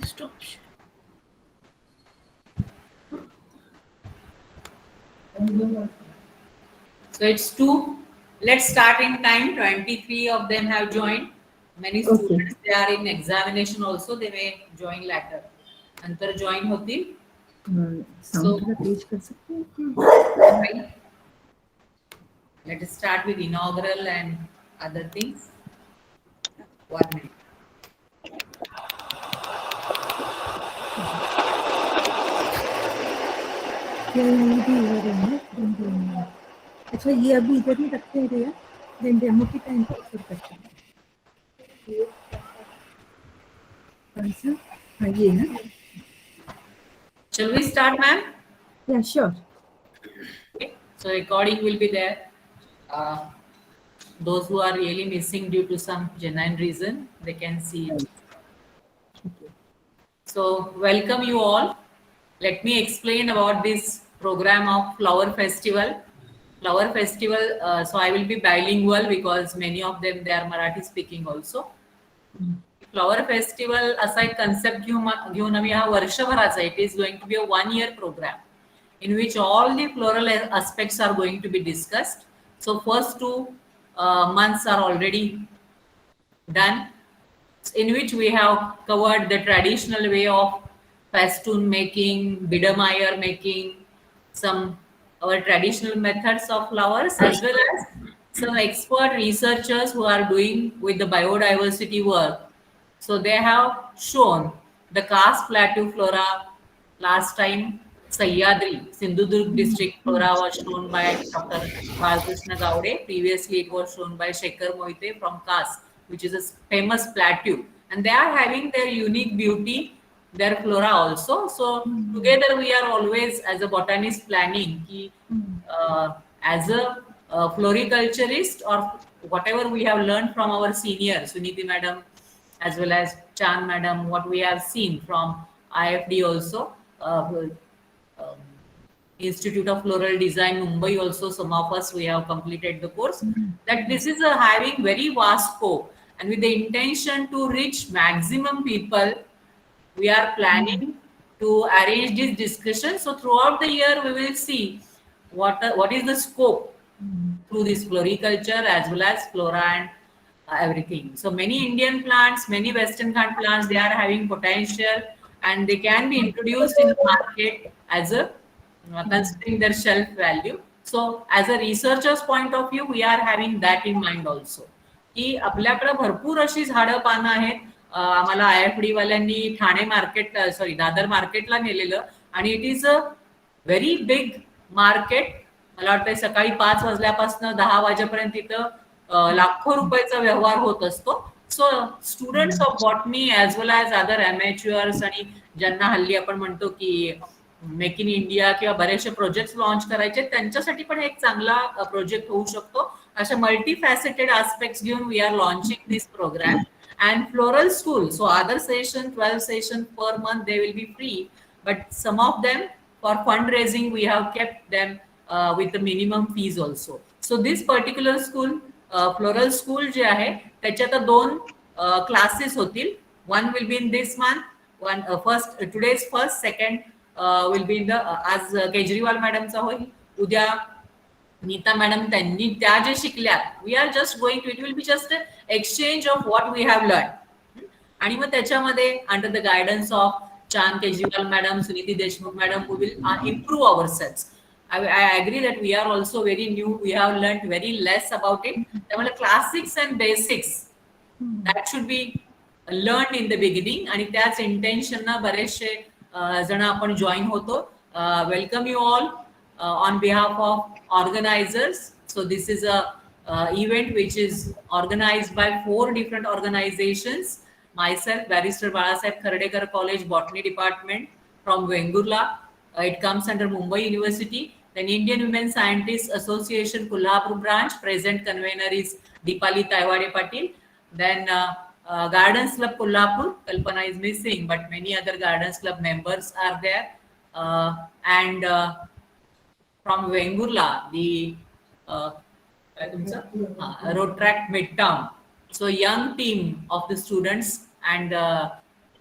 Stop. So it's 2. Let's start in time. 23 of them have joined. Many students, they are in examination also. They may join later. अंतर join होतील. So, right. Let us start with inaugural and other things. 1 minute. अच्छा ये अभी इधर ही रखते हैं भैया, then demo के टाइम पे फिर करते हैं। हाँ ये ना। Shall we start, ma'am? Yeah, sure. Okay. So recording will be there. Those who are really missing due to some genuine reason, they can see it. So welcome you all. Let me explain about this program of Flower Festival. Flower Festival, so I will be bilingual because many of them, they are Marathi speaking also. Flower festival असा एक concept घेऊन आम्ही हा वर्षभराचा, it is going to be a 1 year program in which all the floral aspects are going to be discussed. So first 2 months are already done, in which we have covered the traditional way of festoon making, biedermeier making, some our traditional methods of flowers, as well as some expert researchers who are doing with the biodiversity work. So they have shown the Karst Plateau flora. Last time, Sahyadri, Sindhudurg district flora was shown by Dr. Balakrishna Gowde. Previously, it was shown by Shekhar Moite from Karst, which is a famous plateau. And they are having their unique beauty, their flora also. So together we are always, as a botanist, planning as a floriculturist or whatever we have learned from our seniors, Suniti madam, as well as Chan madam, what we have seen from IFD also, Institute of Floral Design, Mumbai also, some of us, we have completed the course, that this is having very vast scope, and with the intention to reach maximum people, we are planning to arrange this discussion. So throughout the year, we will see what is the scope through this floriculture as well as flora and everything. So many Indian plants, many Western kind plants, they are having potential and they can be introduced in the market as a considering their shelf value. So as a researcher's point of view, we are having that in mind also. की आपल्याकडे भरपूर अशी झाडं पानं आहेत. आम्हाला IFD वाल्यांनी Thane market, sorry Dadar मार्केटला नेलेलं आणि it is a very big market. मला वाटतं सकाळी 5 वाजल्यापासून 10 वाजेपर्यंत इथं लाखो रुपयाचा व्यवहार होत असतो. So students of botany as well as other amateurs आणि ज्यांना हल्ली आपण म्हणतो की मेक इन इंडिया किंवा बरेचसे प्रोजेक्ट लॉन्च करायचे, त्यांच्यासाठी पण एक चांगला प्रोजेक्ट होऊ शकतो. अशा मल्टी फॅसेटेड आस्पेक्ट्स घेऊन we are launching this program. And floral school, so other session 12 session per month, they will be free, but some of them for fundraising we have kept them with the minimum fees also. So this particular school, floral school जे आहे त्याच्यात 2 classes होतील. One will be in this month, one first today's first, second will be in the आज केजरीवाल मॅडमचा होईल, उद्या Nita madam त्यांनी त्या जे शिकल्या, we are just going to, it will be just exchange of what we have learn. आणि मग त्याच्यामध्ये under the guidance of Chand Kejriwal madam, Suniti Deshmukh madam, we will improve our sales. I agree that we are also very new, we have learned very less about it. त्यामुळे classics and basics that should be learned in the beginning, आणि त्याच intention ना बरेचसे जण आपण join होतो. Welcome you all on behalf of organizers. So this is a event which is organized by 4 different organizations. Myself, Barrister Balasaheb Khardekar College Botany Department from Vengurla. It comes under Mumbai University. Then Indian Women Scientists Association Kolhapur branch. Present convener is Deepali Taiwade Patil. Then Gardens Club Kolhapur. Kalpana is missing, but many other Gardens Club members are there. And from Vengurla, the Road Track Midtown. So young team of the students, and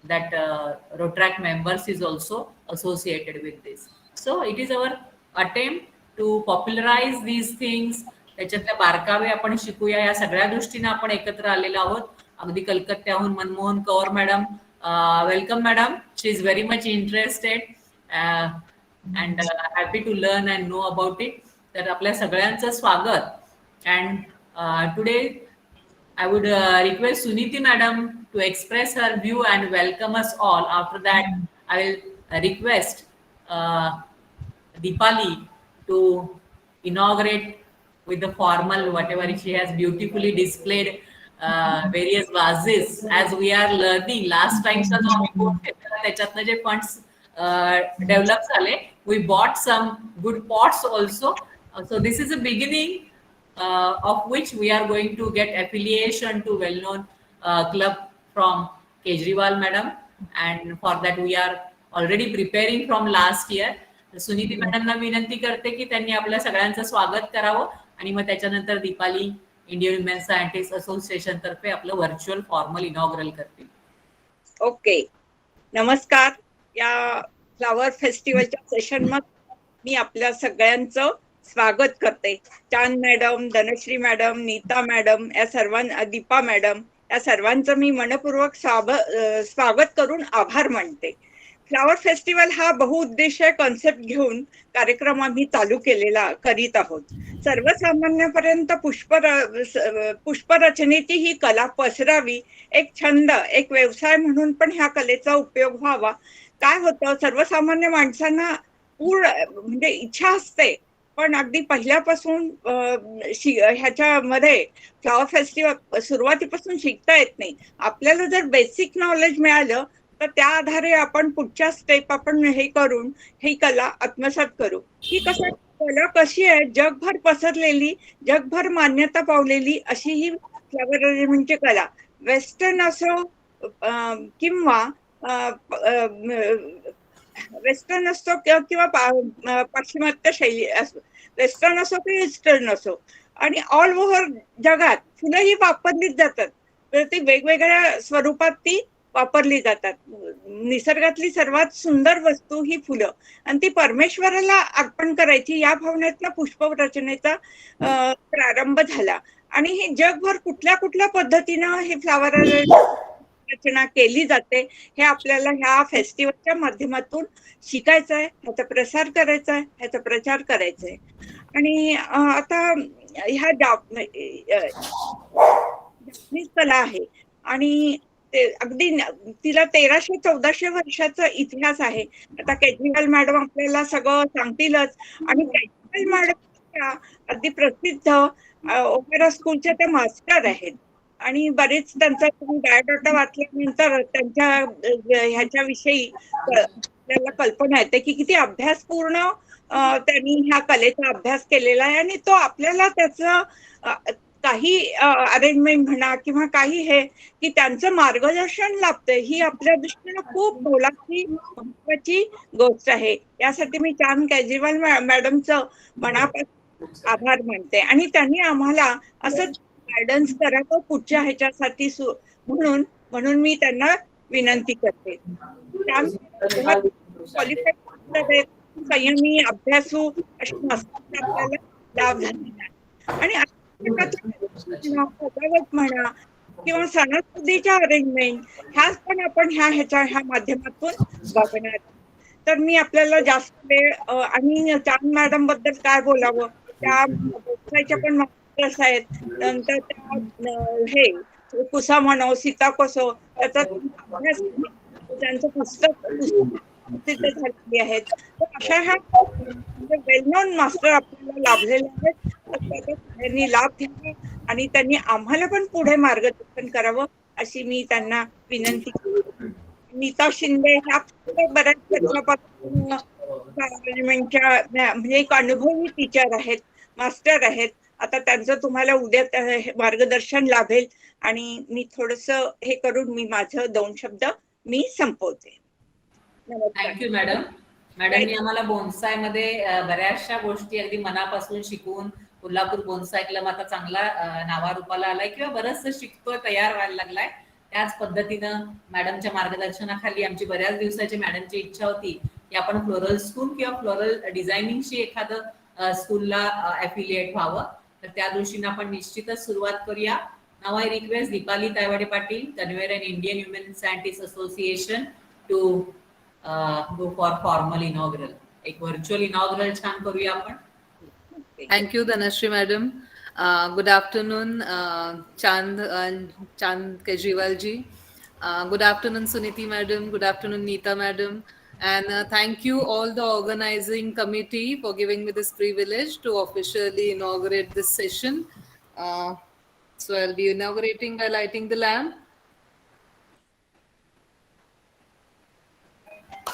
that Rotaract members is also associated with this. So it is our attempt to popularize these things. त्याच्यातल्या बारकावे आपण शिकूया, या सगळ्या दृष्टीने आपण एकत्र आलेलो आहोत. अगदी कलकत्त्याहून Manmohan Kaur madam, welcome madam. She is very much interested and happy to learn and know about it. तर आपल्या सगळ्यांचं स्वागत. And today I would request Suniti madam to express her view and welcome us all. After that, I will request Deepali to inaugurate with the formal whatever she has beautifully displayed various vases as we are learning. Last time त्याच्यातनं जे funds develop झाले, we bought some good pots also. So this is a beginning. Of which we are going to get affiliation to well-known club from Kejriwal madam, and for that we are already preparing from last year. Suniti मॅडमना विनंती करते की त्यांनी आपल्या सगळ्यांचं स्वागत करावं आणि मग त्याच्यानंतर Deepali Indian women scientist association तर्फे आपलं व्हर्च्युअल फॉर्मल इनॉग्रल करतील. ओके, नमस्कार. या फ्लावर फेस्टिवलच्या सेशन मध्ये मी आपल्या सगळ्यांचं स्वागत करते. Chand madam, Dhanshree madam, Neeta madam, या सर्वांना, दीपा मॅडम, या सर्वांचं मी मनपूर्वक स्वागत करून आभार मानते. फ्लावर फेस्टिवल हा बहुउद्देशीय कॉन्सेप्ट घेऊन कार्यक्रम आम्ही चालू करीत आहोत. सर्वसामान्यापर्यंत पुष्परचनेची ही कला पसरावी, एक छंद, एक व्यवसाय म्हणून पण ह्या कलेचा उपयोग व्हावा. काय होतं, सर्वसामान्य माणसांना म्हणजे इच्छा असते, पण अगदी पहिल्यापासून ह्याच्यामध्ये फ्लॉवर फेस्टिवल सुरुवातीपासून शिकता येत नाही. आपल्याला जर बेसिक नॉलेज मिळालं तर त्या आधारे आपण पुढच्या स्टेप आपण हे करून ही कला आत्मसात करू. ही कला कशी आहे, जगभर पसरलेली, जगभर मान्यता पावलेली अशी ही फ्लॉवर अरेंजमेंटची कला, वेस्टर्न असो किंवा वेस्टर्न असो किंवा पाश्चिमात्य शैली असो, वेस्टर्न असो किंवा ईस्टर्न असो, आणि ऑल ओव्हर जगात फुलं ही वापरलीच जातात. तर ती वेगवेगळ्या स्वरूपात ती वापरली जातात. निसर्गातली सर्वात सुंदर वस्तू ही फुलं, आणि ती परमेश्वराला अर्पण करायची या भावनेतनं पुष्प रचनेचा प्रारंभ झाला. आणि हे जगभर कुठल्या कुठल्या पद्धतीनं हे फ्लावर रचना केली जाते हे आपल्याला ह्या फेस्टिवलच्या माध्यमातून शिकायचं आहे, ह्याचा प्रसार करायचा आहे, ह्याचा प्रचार करायचा आहे. आणि आता ह्या जापनीज कला आहे आणि अगदी तिला 1300-1400 वर्षाचा इतिहास आहे. आता केजरीवाल मॅडम आपल्याला सगळं सांगतीलच. आणि केजरीवाल मॅडम अगदी प्रसिद्ध ओपेरा स्कूलच्या त्या मास्टर आहेत आणि बरेच त्यांचा बायोडाटा वाचल्यानंतर त्यांच्या ह्याच्याविषयी आपल्याला कल्पना येते की किती अभ्यासपूर्ण त्यांनी ह्या कलेचा अभ्यास केलेला आहे. आणि तो आपल्याला त्याचं काही अरेंजमेंट म्हणा किंवा काही हे की त्यांचं मार्गदर्शन लाभतंय, ही आपल्या दृष्टीनं खूप मोलाची महत्वाची गोष्ट आहे. यासाठी मी चांद केजरीवाल मॅडमचं मनापासून आभार मानते. आणि त्यांनी आम्हाला असं गायडन्स करावं पुढच्या ह्याच्यासाठी म्हणून मी त्यांना विनंती करते. संयमी, अभ्यासू अशी मस्त आपल्याला लाभ झालेला आहे. आणि सजावट म्हणा किंवा सणासुदीच्या अरेंजमेंट ह्याच पण आपण ह्या माध्यमातून बघणार. तर मी आपल्याला जास्त वेळ आणि चांद मॅडम बद्दल काय बोलावं, त्या व्यवसायाच्या पण मास्टर्स आहेत. नंतर त्या हे कुसा म्हणो, सीता कसो, त्याचा अभ्यास, त्यांचं पुस्तक प्रसिद्ध झालेली आहेत. तर अशा ह्या वेल नोन मास्टर आपल्याला लाभलेले आहेत. तर त्यांनी लाभ घ्यावा आणि त्यांनी आम्हाला पण पुढे मार्गदर्शन करावं अशी मी त्यांना विनंती करते. नीता शिंदे ह्या बऱ्याच वर्षापासून म्हणजे एक अनुभवी टीचर आहेत, मास्टर आहेत. आता त्यांचं तुम्हाला उद्या मार्गदर्शन लाभेल. आणि मी थोडस हे करून मी माझं 2 शब्द मी संपवते. Thank you madam. मॅडमनी आम्हाला बोन्साय मध्ये बऱ्याचशा गोष्टी अगदी मनापासून शिकवून कोल्हापूर बोन्साय क्लब आता चांगला नावारूपाला आलाय किंवा बरंचसं शिकतोय, तयार व्हायला लागलाय. त्याच पद्धतीनं मॅडमच्या मार्गदर्शनाखाली आमची बऱ्याच दिवसाची मॅडमची इच्छा होती की आपण फ्लोरल स्कूल किंवा फ्लोरल डिझायनिंगशी एखादं स्कूलला ॲफिलिएट व्हावं. तर त्या दृष्टीनं आपण निश्चितच सुरुवात करूया. नाव I request Deepali Taiwade Patil, convener in Indian human scientist association, to go for formal inaugural. एक व्हर्च्युअल इनॉग्रल छान करूया आपण. Thank you, Dhanashree madam. Good afternoon, Chand Kejriwal ji. Good afternoon, Suniti madam. Good afternoon, Neeta madam. And thank you all the organizing committee for giving me this privilege to officially inaugurate this session. So I'll be inaugurating by lighting the lamp.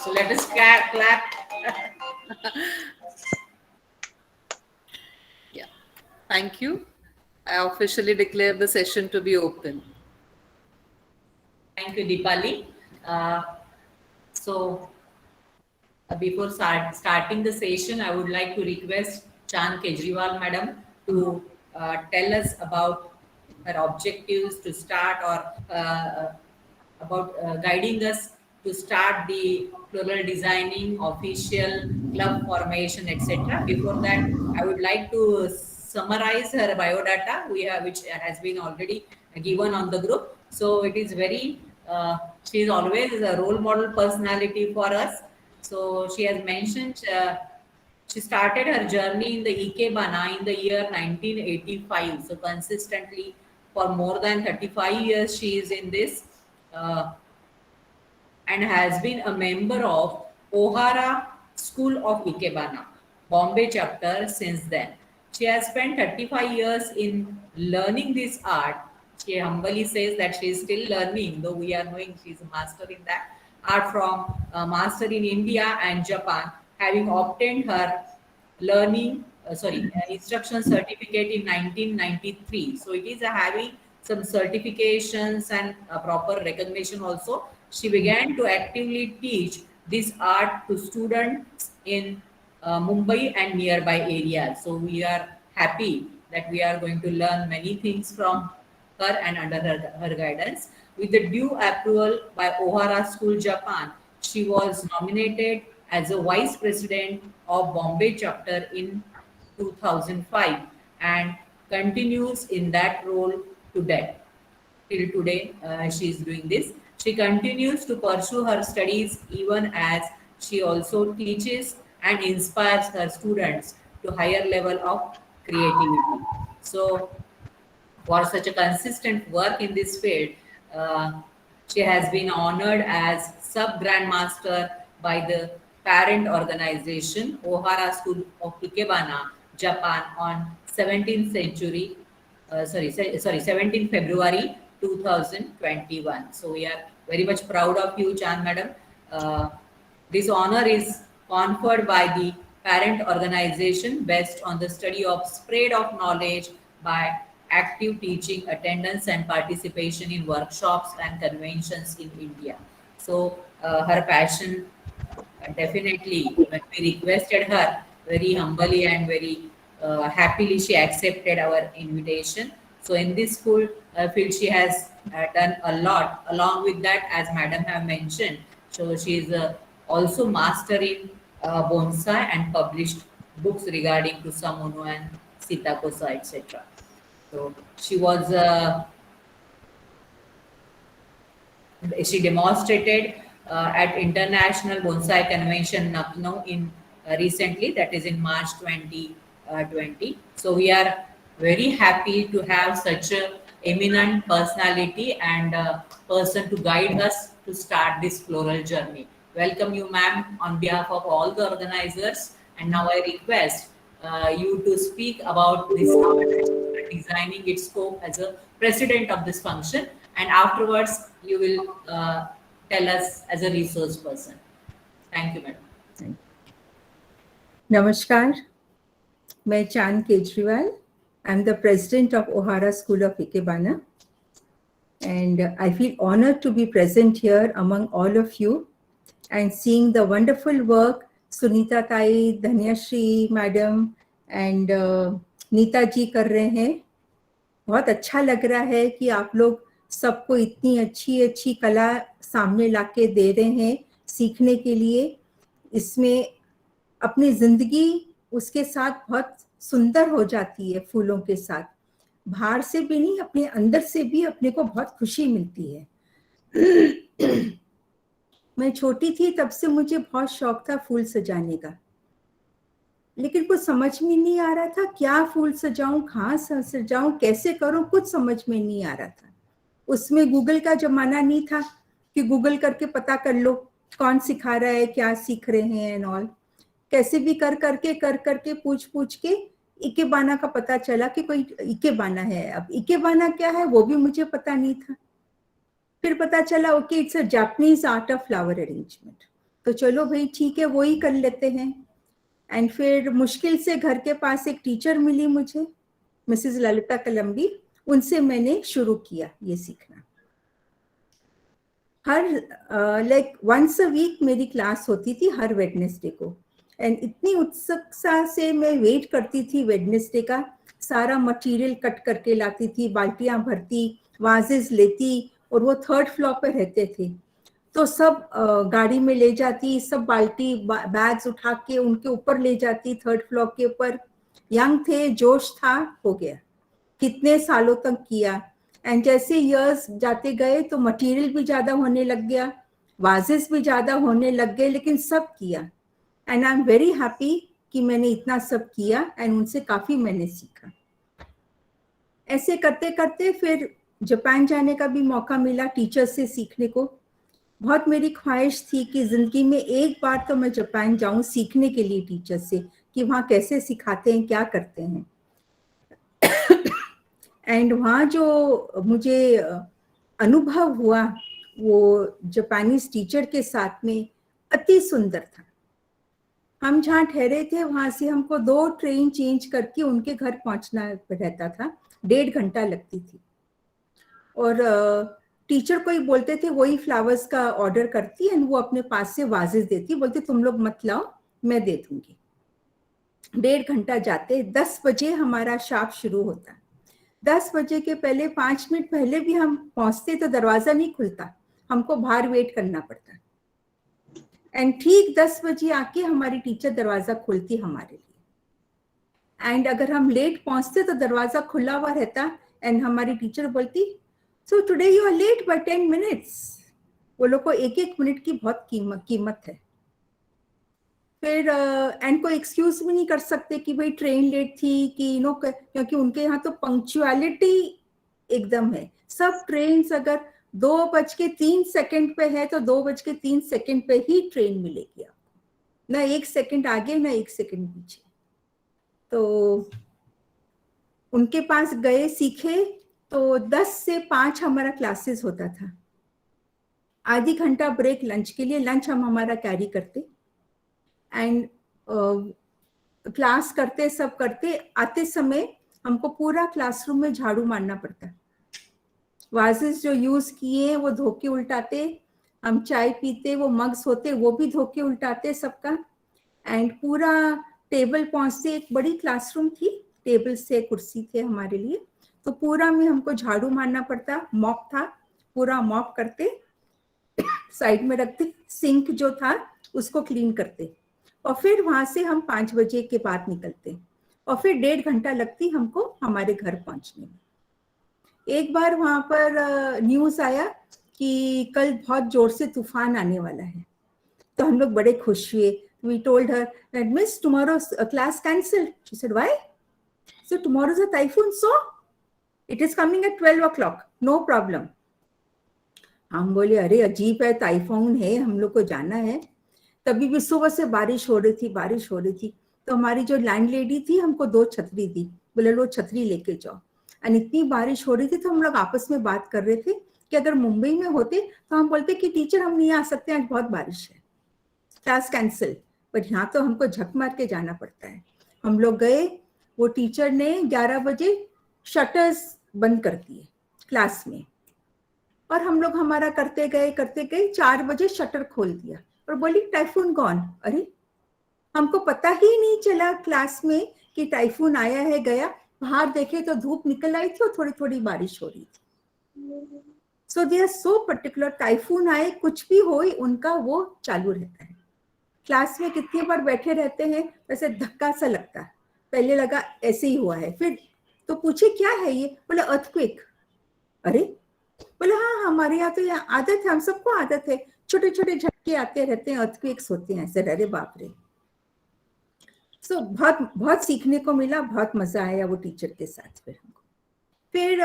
So let us clap. Thank you. I officially declare the session to be open. Thank you, Deepali. So before starting the session, I would like to request Chand Kejriwal madam to tell us about her objectives to start, or about guiding us to start the floral designing official club formation, etc. Before that, I would like to summarize her biodata which has been already given on the group. So it is very she is always a role model personality for us. So she has mentioned she started her journey in the Ikebana in the year 1985. So consistently for more than 35 years she is in this and has been a member of Ohara School of Ikebana, Bombay chapter since then. She has spent 35 years in learning this art. She humbly says that she is still learning, though we are knowing she is a master in that art, from master in India and Japan, having obtained her instruction certificate in 1993. So it is having some certifications and proper recognition also. She began to actively teach this art to students in Mumbai and nearby areas. So we are happy that we are going to learn many things from her and under her guidance. With the due approval by Ohara School, Japan, she was nominated as a vice president of Bombay chapter in 2005 and continues in that role today. Till today, she is doing this. She continues to pursue her studies even as she also teaches and inspires her students to higher level of creativity. So for such a consistent work in this field, she has been honored as sub-grandmaster by the parent organization Ohara School of Ikebana, Japan on 17th February 2021. So we are very much proud of you, Chand madam. This honor is conferred by the parent organization based on the study of spread of knowledge by active teaching, attendance and participation in workshops and conventions in India. So her passion, definitely when we requested her, very humbly and very happily she accepted our invitation. So in this school field she has done a lot. Along with that, as madam have mentioned, so she is also master in bonsai and published books regarding Kusamono and Sitakosa, etc. So she was she demonstrated at International Bonsai Convention Lucknow in recently, that is in March 2020. So we are very happy to have such a eminent personality and person to guide us to start this floral journey. Welcome you, ma'am, on behalf of all the organizers. And now I request you to speak about this art, designing its scope as a president of this function, and afterwards you will tell us as a resource person. Thank you, madam. Namaskar. मैं चांद Kejriwal. I'm the president of Ohara School of Ikebana, and I feel honored to be present here among all of you and seeing the wonderful work Sunita Tai, Dhanashree madam and Neeta ji कर रहे हैं. बहुत अच्छा लग रहा है कि आप लोग सबको इतनी अच्छी अच्छी कला सामने लाके दे रहे हैं सीखने के लिए। इसमें अपनी जिंदगी उसके साथ बहुत सुंदर हो जाती है, फूलों के साथ। बाहर से भी नहीं, अपने अंदर से भी अपने को बहुत खुशी मिलती है। मैं छोटी थी तब से मुझे बहुत शौक था फूल सजाने का, लेकिन कुछ समझ में नहीं आ रहा था क्या फूल सजाऊं, कहाँ सजाऊं, कैसे करूं, कुछ समझ में नहीं आ रहा था। उसमें गूगल का जमाना नहीं था कि गूगल करके पता कर लो कौन सिखा रहा है, क्या सीख रहे हैं एंड ऑल। कैसे भी कर करके पूछ के इकेबाना का पता चला कि कोई इकेबाना है। अब इकेबाना क्या है वो भी मुझे पता नहीं था। फिर पता चला okay it's a Japanese art of flower arrangement, तो चलो भाई ठीक है वो ही कर लेते हैं। एंड फिर मुश्किल से घर के पास एक टीचर मिली मुझे, मिसेस ललिता कलम्बी, उनसे मैंने शुरू किया ये सीखना। हर लाइक वंस अ वीक मेरी क्लास होती थी, हर वेडनेसडे को। एंड इतनी उत्सुकता से मैं वेट करती थी वेडनेसडे का। सारा मटेरियल कट करके लाती थी, बाल्टियां भरती, वाजेस लेती, और वो 3rd फ्लोर पे रहते थे तो सब गाड़ी में ले जाती, सब बाल्टी बैग्स उठा के उनके ऊपर ले जाती 3rd फ्लोर के ऊपर। यंग थे, जोश था, हो गया। कितने सालों तक किया। एंड जैसे इयर्स जाते गए तो मटेरियल भी ज्यादा होने लग गया, वाजेस भी ज्यादा होने लग गए, लेकिन सब किया। And I am very happy कि मैंने इतना सब किया एंड उनसे काफी मैंने सीखा। ऐसे करते करते फिर जापान जाने का भी मौका मिला टीचर से सीखने को। बहुत मेरी ख्वाहिश थी कि जिंदगी में एक बार तो मैं जापान जाऊं सीखने के लिए टीचर से, कि वहाँ कैसे सिखाते हैं, क्या करते हैं। एंड वहाँ जो मुझे अनुभव हुआ वो जापानीज टीचर के साथ में अति सुंदर था। हम जहाँ ठहरे थे वहां से हमको 2 ट्रेन चेंज करके उनके घर पहुंचना रहता था, 1.5 घंटा लगती थी। और टीचर को ही बोलते थे, वही फ्लावर्स का ऑर्डर करती एंड वो अपने पास से वाजेस देती, बोलती तुम लोग मत लाओ मैं दे दूंगी। 1.5 घंटा जाते, 10 बजे हमारा शाप शुरू होता। 10 बजे के पहले 5 मिनट पहले भी हम पहुंचते तो दरवाजा नहीं खुलता, हमको बाहर वेट करना पड़ता। एंड ठीक 10 बजे आके हमारी टीचर दरवाजा खोलती हमारे लिए। एंड अगर हम लेट पहुंचते तो दरवाजा खुला हुआ रहता एंड हमारी टीचर बोलती so today you are late by 10 minutes. वो लोग को एक एक मिनट की बहुत कीमत है। फिर एंड कोई एक्सक्यूज भी नहीं कर सकते कि भाई ट्रेन लेट थी कि क्योंकि उनके यहाँ तो पंक्चुअलिटी एकदम है। सब ट्रेन अगर 2:03 पे है तो 2:03 पे ही ट्रेन मिलेगी आपको, ना 1 सेकंड आगे ना 1 सेकंड पीछे। तो उनके पास गए, सीखे। तो 10 से 5 हमारा क्लासेस होता था, आधी घंटा ब्रेक लंच के लिए। लंच हम हमारा कैरी करते एंड क्लास करते, सब करते। आते समय हमको पूरा क्लासरूम में झाड़ू मारना पड़ता। वाजेस जो यूज किए वो धो के उल्टाते, हम चाय पीते वो मग्स होते वो भी धो के उल्टाते सबका। एंड पूरा टेबल पहुंचते, एक बड़ी क्लासरूम थी, टेबल से कुर्सी थे हमारे लिए, तो पूरा में हमको झाड़ू मारना पड़ता। मॉप था, पूरा मॉप करते, साइड में रखते, सिंक जो था उसको क्लीन करते। और फिर वहां से हम 5 बजे के बाद निकलते और फिर 1.5 घंटा लगती हमको हमारे घर पहुंचने में। एक बार वहां पर न्यूज आया कि कल बहुत जोर से तूफान आने वाला है, तो हम लोग बड़े खुश हुए। We told her that Miss, tomorrow's class cancelled. She said, why? So tomorrow's a typhoon, so it is coming at 12 o'clock. No problem. हम बोले अरे अजीब है, टाइफून है, हम लोग को जाना है। तभी भी सुबह से बारिश हो रही थी। तो हमारी जो लैंड लेडी थी हमको 2 छतरी दी, बोले लो छतरी लेके जाओ। और इतनी बारिश हो रही थी तो हम लोग आपस में बात कर रहे थे कि अगर मुंबई में होते तो हम बोलते कि टीचर हम नहीं आ सकते, आज बहुत बारिश है, क्लास कैंसिल। पर यहाँ तो हमको झक मार के जाना पड़ता है। हम लोग गए, वो टीचर ने 11 बजे शटर्स बंद कर दिए क्लास में, और हम लोग हमारा करते गए 4 बजे शटर खोल दिया और बोली टाइफून गॉन। अरे हमको पता ही नहीं चला क्लास में कि टाइफून आया है गया। बाहर देखे तो धूप निकल आई थी और थोड़ी थोड़ी बारिश हो रही थी। So they are so particular, typhoon आए कुछ भी हो उनका वो चालू रहता है। क्लास में कितनी बार बैठे रहते हैं, वैसे धक्का सा लगता है, पहले लगा ऐसे ही हुआ है, फिर तो पूछे क्या है ये, बोले अर्थक्वेक। अरे बोले हाँ हमारे यहाँ तो यहाँ आदत है, हम सबको आदत है, छोटे छोटे झटके आते रहते हैं, अर्थक्वेक्स होते हैं ऐसे। अरे बाप रे। सो बहुत बहुत सीखने को मिला, बहुत मजा आया वो टीचर के साथ। फिर हमको फिर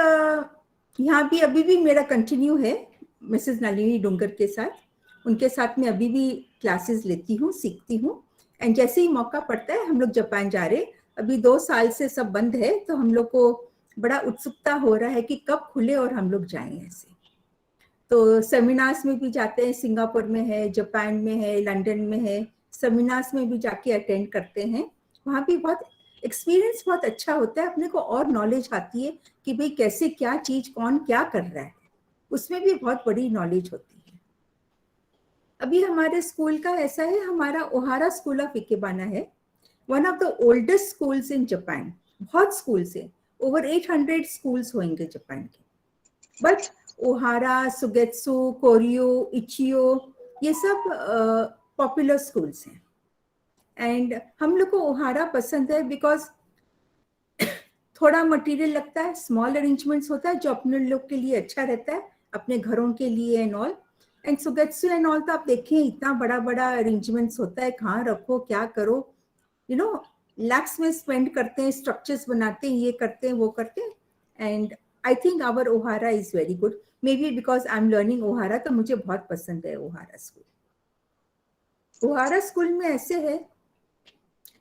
यहाँ भी अभी भी मेरा कंटिन्यू है मिसेस नलिनी डुंगर के साथ। उनके साथ में अभी भी क्लासेस लेती हूँ, सीखती हूँ। एंड जैसे ही मौका पड़ता है, हम लोग जापान जा रहे, अभी 2 साल से सब बंद है, तो हम लोग को बड़ा उत्सुकता हो रहा है कि कब खुले और हम लोग जाएं ऐसे। तो सेमिनार्स में भी जाते हैं, सिंगापुर में है, जापान में है, लंदन में है, सेमिनार्स में भी जाके अटेंड करते हैं। वहाँ भी बहुत एक्सपीरियंस बहुत अच्छा होता है, अपने को और नॉलेज आती है कि भाई कैसे क्या चीज कौन क्या कर रहा है, उसमें भी बहुत बड़ी नॉलेज होती है। अभी हमारे स्कूल का ऐसा है, हमारा ओहारा स्कूल ऑफ इकेबाना है, one of the oldest schools in Japan. बहुत स्कूल्स है, ओवर 800 स्कूल्स होंगे जापान के। बट ओहारा, सुगेत्सु, कोरियो, इचियो, ये सब पॉपुलर स्कूल्स हैं। एंड हम लोग को ओहारा पसंद है बिकॉज थोड़ा मटेरियल लगता है, स्मॉल अरेंजमेंट्स होता है जो अपने लोग के लिए अच्छा रहता है, अपने घरों के लिए and all. And Sugetsu and all तो आप देखें इतना बड़ा बड़ा अरेंजमेंट्स होता है, कहाँ रखो क्या करो, यू नो लैक्स में स्पेंड करते हैं, स्ट्रक्चर्स बनाते हैं, ये करते हैं वो करते हैं। And I think our Ohara is very good, maybe because I am learning Ohara, तो मुझे बहुत पसंद है ओहारा स्कूल। ओहारा स्कूल में ऐसे है,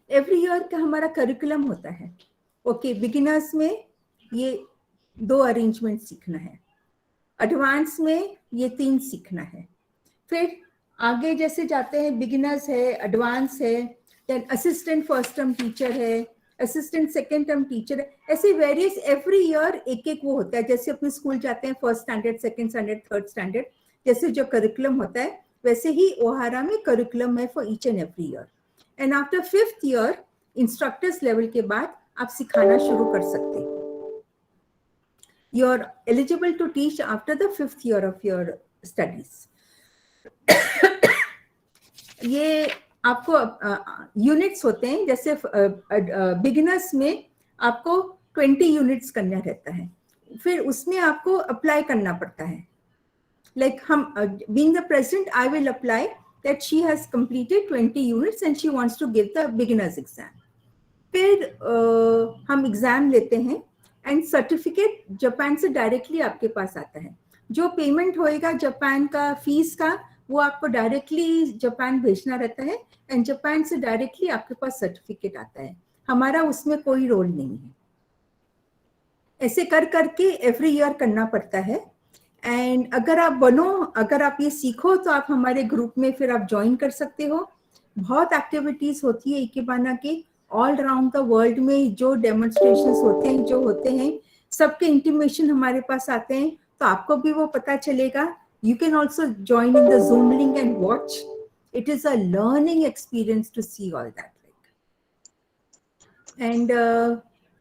एवरी ईयर का हमारा करिकुलम होता है। ओके, बिगिनर्स में ये 2 अरेंजमेंट सीखना है, एडवांस में ये 3 सीखना है, फिर आगे जैसे जाते हैं बिगिनर्स है, एडवांस है, then assistant first term teacher है, असिस्टेंट सेकेंड टर्म टीचर है, ऐसे वेरियस एवरी ईयर एक एक वो होता है। जैसे अपने स्कूल जाते हैं first standard, second standard, third standard, जैसे जो करिकुलम होता है वैसे ही ओहारा में करिकुलम है for each and every year. And after 5th year instructors level के बाद आप सिखाना शुरू कर सकते हो। You are eligible to teach after the 5th year of your studies. ये आपको यूनिट्स होते हैं, जैसे बिगिनर्स में आपको 20 यूनिट्स करना रहता है, फिर उसमें आपको अप्लाई करना पड़ता है। लाइक हम being the president, I will apply that she has completed 20 units and she wants to give the beginners exam. फिर हम एग्जाम लेते हैं एंड सर्टिफिकेट जापान से डायरेक्टली आपके पास आता है। जो पेमेंट होएगा जापान का फीस का, वो आपको डायरेक्टली जापान भेजना रहता है एंड जापान से डायरेक्टली आपके पास सर्टिफिकेट आता है। हमारा उसमें कोई रोल नहीं है। ऐसे कर करके एवरी ईयर करना पड़ता है। एंड अगर आप बनो, अगर आप ये सीखो तो आप हमारे ग्रुप में फिर आप ज्वाइन कर सकते हो। बहुत एक्टिविटीज होती है इकेबाना के ऑल अराउंड द वर्ल्ड में, जो डेमोन्स्ट्रेशंस होते हैं, जो होते हैं, सबके इंटीमेशन हमारे पास आते हैं, तो आपको भी वो पता चलेगा। You can also join in the Zoom link and watch. It is a learning experience to see all that. And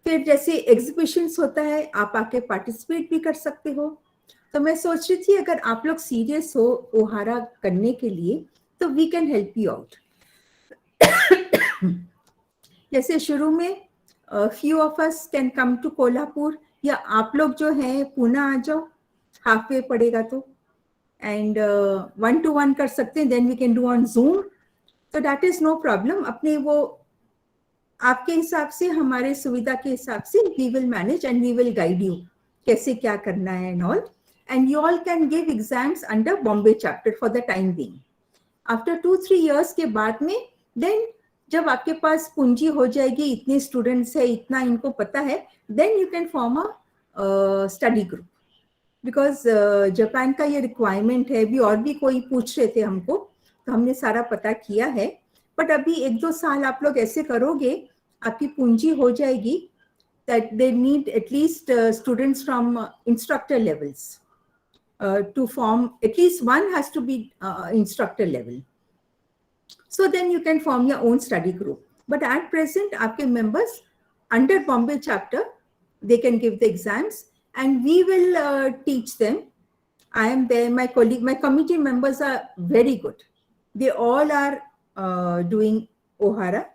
फिर जैसे एग्जीबिशंस होता है, आप आके पार्टिसिपेट भी कर सकते हो। तो मैं सोच रही थी अगर आप लोग सीरियस हो ओहारा करने के लिए तो we can help you out. जैसे शुरू में few of us can come to Kolhapur, या आप लोग जो हैं पुणे आ जाओ, हाफ वे पड़ेगा तो, एंड 1-to-1 कर सकते हैं, then we can do on Zoom, तो दैट इज नो प्रॉब्लम। अपने वो आपके हिसाब से, हमारे सुविधा के हिसाब से we will manage and we will guide you कैसे क्या करना है and all. And you all can give exams under Bombay chapter for the time being. After 2-3 years के बाद में, देन जब आपके पास पूंजी हो जाएगी, इतने स्टूडेंट्स है, इतना इनको पता है, then you can form a study group. Because Japan का ये रिक्वायरमेंट है। अभी और भी कोई पूछ रहे थे हमको, तो हमने सारा पता किया है। बट अभी 1-2 साल आप लोग ऐसे करोगे, आपकी पूंजी हो जाएगी, that they need at least students from instructor levels to form, at least one has to be instructor level. So then you can form your own study group. But at present, aapke members under Bombay chapter, they can give the exams and we will teach them I am there. My colleague, my committee members are very good. They all are doing OHARA,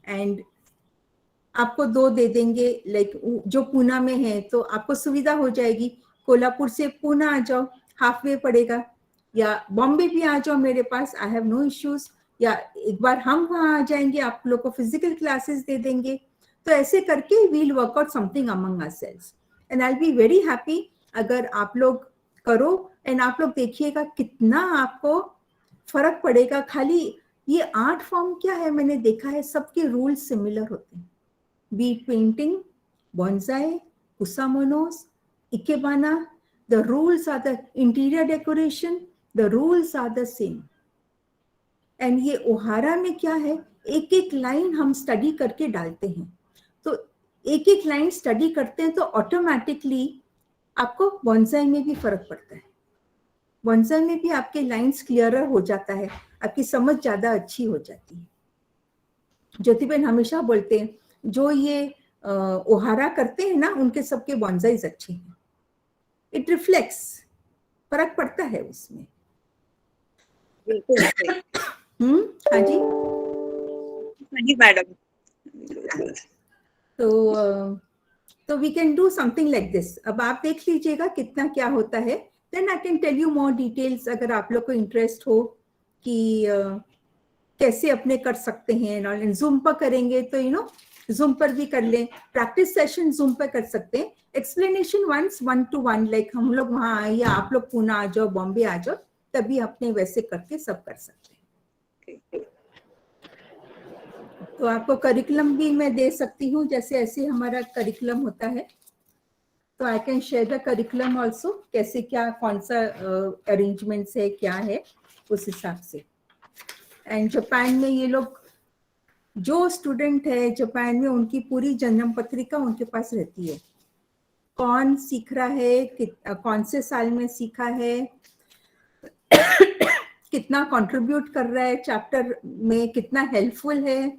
and आपको 2 दे देंगे, like जो पूना में है तो आपको सुविधा हो जाएगी, कोल्हापुर से पूना आ जाओ, हाफवे पड़ेगा, या बॉम्बे भी आ जाओ मेरे पास, आई हैव नो इश्यूज, या एक बार हम वहाँ आ जाएंगे, आप लोग को फिजिकल क्लासेस दे देंगे. तो ऐसे करके we'll work out something among ourselves, and I will be very happy अगर आप लोग करो, एंड आप लोग देखिएगा कितना आपको फर्क पड़ेगा. खाली ये आर्ट फॉर्म क्या है, मैंने देखा है सबके रूल्स सिमिलर होते हैं. Bead painting, bonsai, kusamonos, ikebana, the rules are the interior decoration, the rules are the same. And ये ओहारा में क्या है, एक एक लाइन हम स्टडी करके डालते हैं. तो एक एक लाइन स्टडी करते हैं तो ऑटोमेटिकली आपको बॉन्साई में भी फर्क पड़ता है. बॉन्साई में भी आपके लाइंस क्लियरर हो जाता है, आपकी समझ ज्यादा अच्छी हो जाती है. ज्योतिबेन हमेशा बोलते हैं जो ये ओहारा करते हैं ना, उनके सबके बॉन्साइज अच्छे हैं. इट रिफ्लेक्ट्स, फर्क पड़ता है उसमें. बिल्कुल. हाँ जी. नहीं मैडम. तो we can do something like this. अब आप देख लीजिएगा कितना क्या होता है, then I can tell you more details अगर आप लोग को इंटरेस्ट हो कि कैसे अपने कर सकते हैं. और जूम पर करेंगे तो जूम पर भी कर लें, प्रैक्टिस सेशन जूम पर कर सकते हैं. एक्सप्लेनेशन वंस 1-to-1, लाइक हम लोग वहाँ आए या आप लोग पूना आ जाओ, बॉम्बे आ जाओ, तभी अपने वैसे करके सब कर सकते हैं. तो आपको करिकुलम भी मैं दे सकती हूँ, जैसे ऐसे हमारा करिकुलम होता है. तो I can share the curriculum also, कैसे क्या कौन सा अरेंजमेंट्स है, क्या है उस हिसाब से. एंड जापान में ये लोग जो स्टूडेंट है जापान में, उनकी पूरी जन्म पत्रिका उनके पास रहती है. कौन सीख रहा है, कौन से साल में सीखा है, कितना कंट्रीब्यूट कर रहा है चैप्टर में, कितना हेल्पफुल है.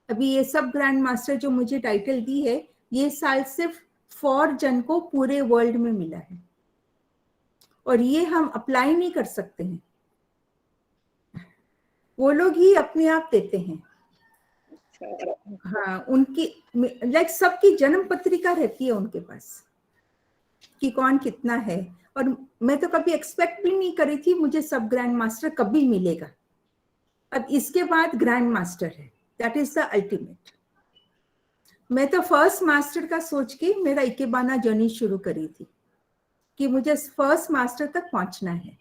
अभी ये सब ग्रैंड मास्टर जो मुझे टाइटल दी है, ये साल सिर्फ 4 जन को पूरे वर्ल्ड में मिला है, और ये हम अप्लाई नहीं कर सकते हैं, वो लोग ही अपने आप देते हैं. हाँ, उनकी लाइक सबकी जन्म पत्रिका रहती है उनके पास कि कौन कितना है. और मैं तो कभी एक्सपेक्ट भी नहीं करी थी मुझे सब ग्रैंड मास्टर कभी मिलेगा. अब इसके बाद ग्रैंड मास्टर है, दैट इज द अल्टीमेट. मैं तो फर्स्ट मास्टर का सोच के मेरा इकेबाना जर्नी शुरू करी थी कि मुझे फर्स्ट मास्टर तक पहुंचना है.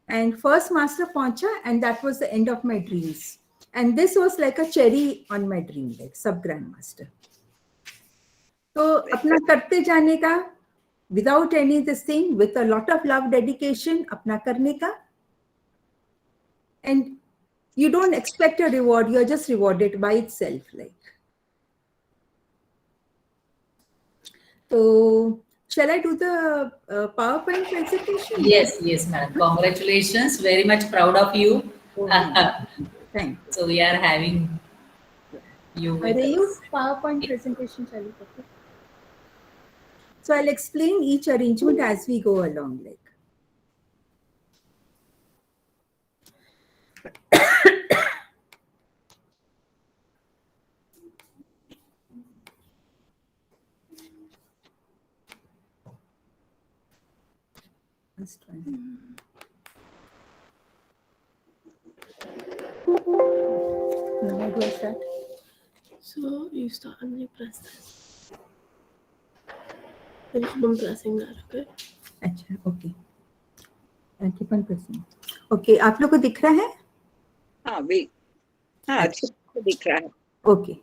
एंड फर्स्ट मास्टर पहुंचा, and that was the end of my dreams. And this was like a cherry on my dream, like sub grandmaster. तो अपना करते जाने का, without any this thing, with a lot of love, dedication, अपना करने का. And you don't expect a reward, you're just rewarded by itself, like. So shall I do the PowerPoint presentation? Yes, madam. Congratulations. Very much proud of you. Thank you. So we are having you with Are you us. PowerPoint presentation chalu karte? So I'll explain each arrangement as we go along, like. First one. Now how do I start? So you start and you press this. Then keep on pressing that, okay? अच्छा, okay. I keep on pressing. Okay, आप लोग को दिख रहा है? हाँ भी. हाँ, अच्छे से दिख रहा है. Okay.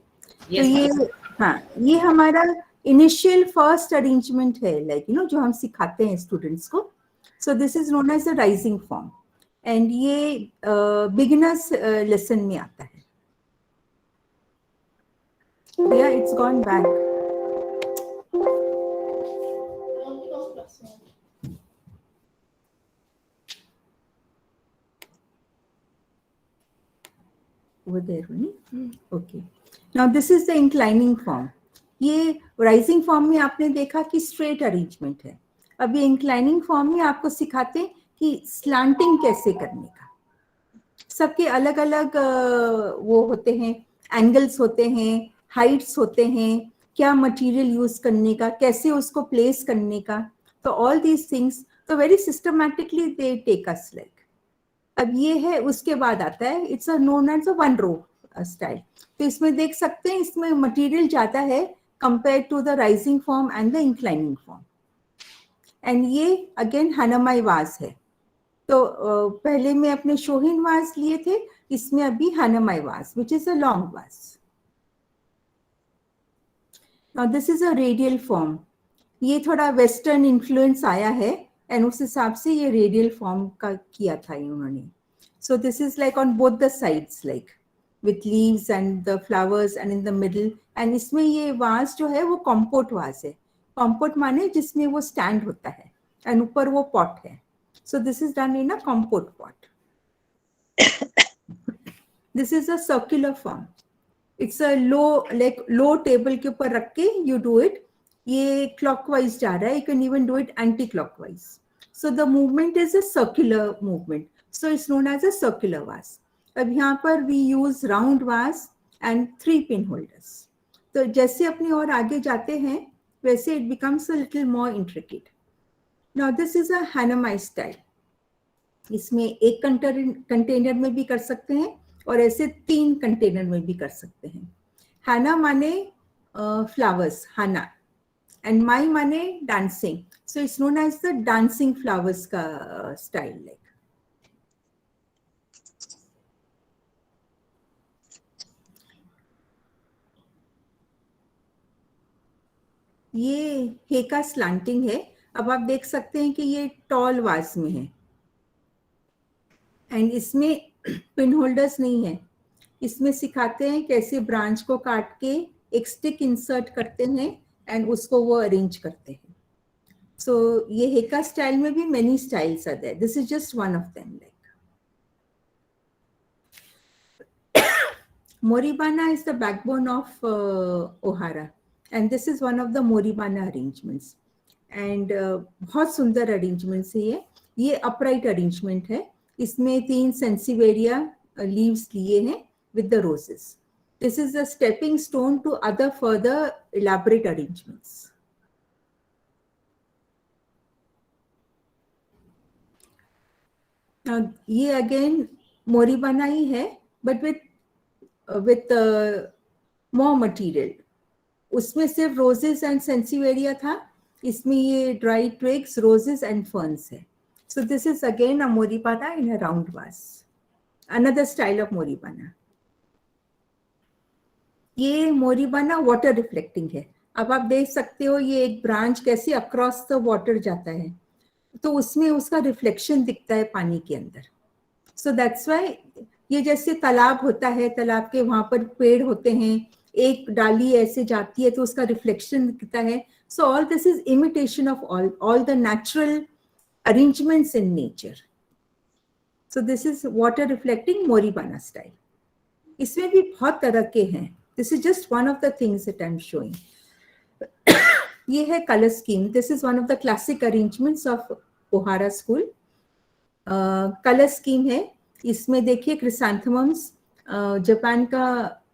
Yes, तो ये madam. हाँ, ये हमारा इनिशियल फर्स्ट अरेंजमेंट है, लाइक जो हम सिखाते हैं स्टूडेंट्स को. So this is known as the rising form, and ये बिगिनर्स लेसन में आता है. Yeah, it's gone back. Over there, right? Okay. Now this is the inclining form. ये राइजिंग फॉर्म में आपने देखा कि स्ट्रेट अरेंजमेंट है. अभी इंक्लाइनिंग फॉर्म में आपको सिखाते हैं कि स्लांटिंग कैसे करने का। सबके अलग अलग वो होते हैं, एंगल्स होते हैं, हाइट्स होते हैं, क्या मटेरियल यूज करने का, कैसे उसको प्लेस करने का, तो ऑल दीज थिंग्स तो very systematically they take us like. अब ये है, उसके बाद आता है it's a known as a one row style. तो इसमें देख सकते हैं इसमें मटेरियल ज्यादा है compare to the rising form and the inclining form. And ये अगेन हनामाई वाज है। तो पहले मैं अपने शोहिन वाज लिए थे, इसमें अभी Hanamai vase which is a long vase. Now this is a radial form. ये थोड़ा वेस्टर्न इन्फ्लुएंस आया है एंड उस हिसाब से ये रेडियल फॉर्म का किया था इन्होंने। सो this is like on both the sides, like with leaves and the flowers and in the middle. And इसमें ये वाज जो है वो कॉम्पोट वाज है। कॉम्पोट माने जिसमें वो स्टैंड होता है एंड ऊपर वो पॉट है। So this is done in a compote pot. This is a circular form. It's a low table के ऊपर रख के you do it. ये clockwise जा रहा है. You can even do it anti-clockwise. So the movement is a circular movement. So it's known as a circular vase. अब यहाँ पर we use round vase and 3 pin holders. तो जैसे अपनी और आगे जाते हैं वैसे it becomes a little more intricate. Now this is a Hanamai style. इसमें एक कंटेनर में भी कर सकते हैं और ऐसे 3 कंटेनर में भी कर सकते हैं। हाना माने फ्लावर्स, हाना, एंड माई माने dancing. So it's known as the dancing flowers का स्टाइल लाइक। ये हेका स्लांटिंग है। अब आप देख सकते हैं कि ये टॉल वाज में है एंड इसमें पिन होल्डर्स नहीं है। इसमें सिखाते हैं कैसे ब्रांच को काट के एक स्टिक इंसर्ट करते हैं एंड उसको वो अरेंज करते हैं। सो ये हेका स्टाइल में भी many styles are there, this is just one of them like. Moribana is the backbone of Ohara and this is one of the Moribana arrangements and बहुत सुंदर arrangements है ये upright arrangement है। इसमें 3 sensiveria leaves लिए हैं with the roses. This is a stepping stone to other further elaborate arrangements. Now ये again Moribana ही है but with more material. उसमें सिर्फ roses and sensiveria था, इसमें ये dry twigs, roses and ferns है. So this is again a Moribana in a round vase. Another style of Moribana. ये Moribana water reflecting है। अब आप देख सकते हो ये एक ब्रांच कैसे across the water जाता है, तो उसमें उसका रिफ्लेक्शन दिखता है पानी के अंदर। So that's why ये जैसे तालाब होता है, तालाब के वहां पर पेड़ होते हैं, एक डाली ऐसे जाती है तो उसका रिफ्लेक्शन दिखता है। So all this is imitation of all the natural arrangements in nature. So this is water reflecting Moribana style. इसमें भी बहुत तरह के हैं। This is just one of the things that I'm showing. ये है color scheme. This is one of the classic arrangements of Ohara school. Color scheme है। इसमें देखिए क्रिसैंथेमम्स, जापान का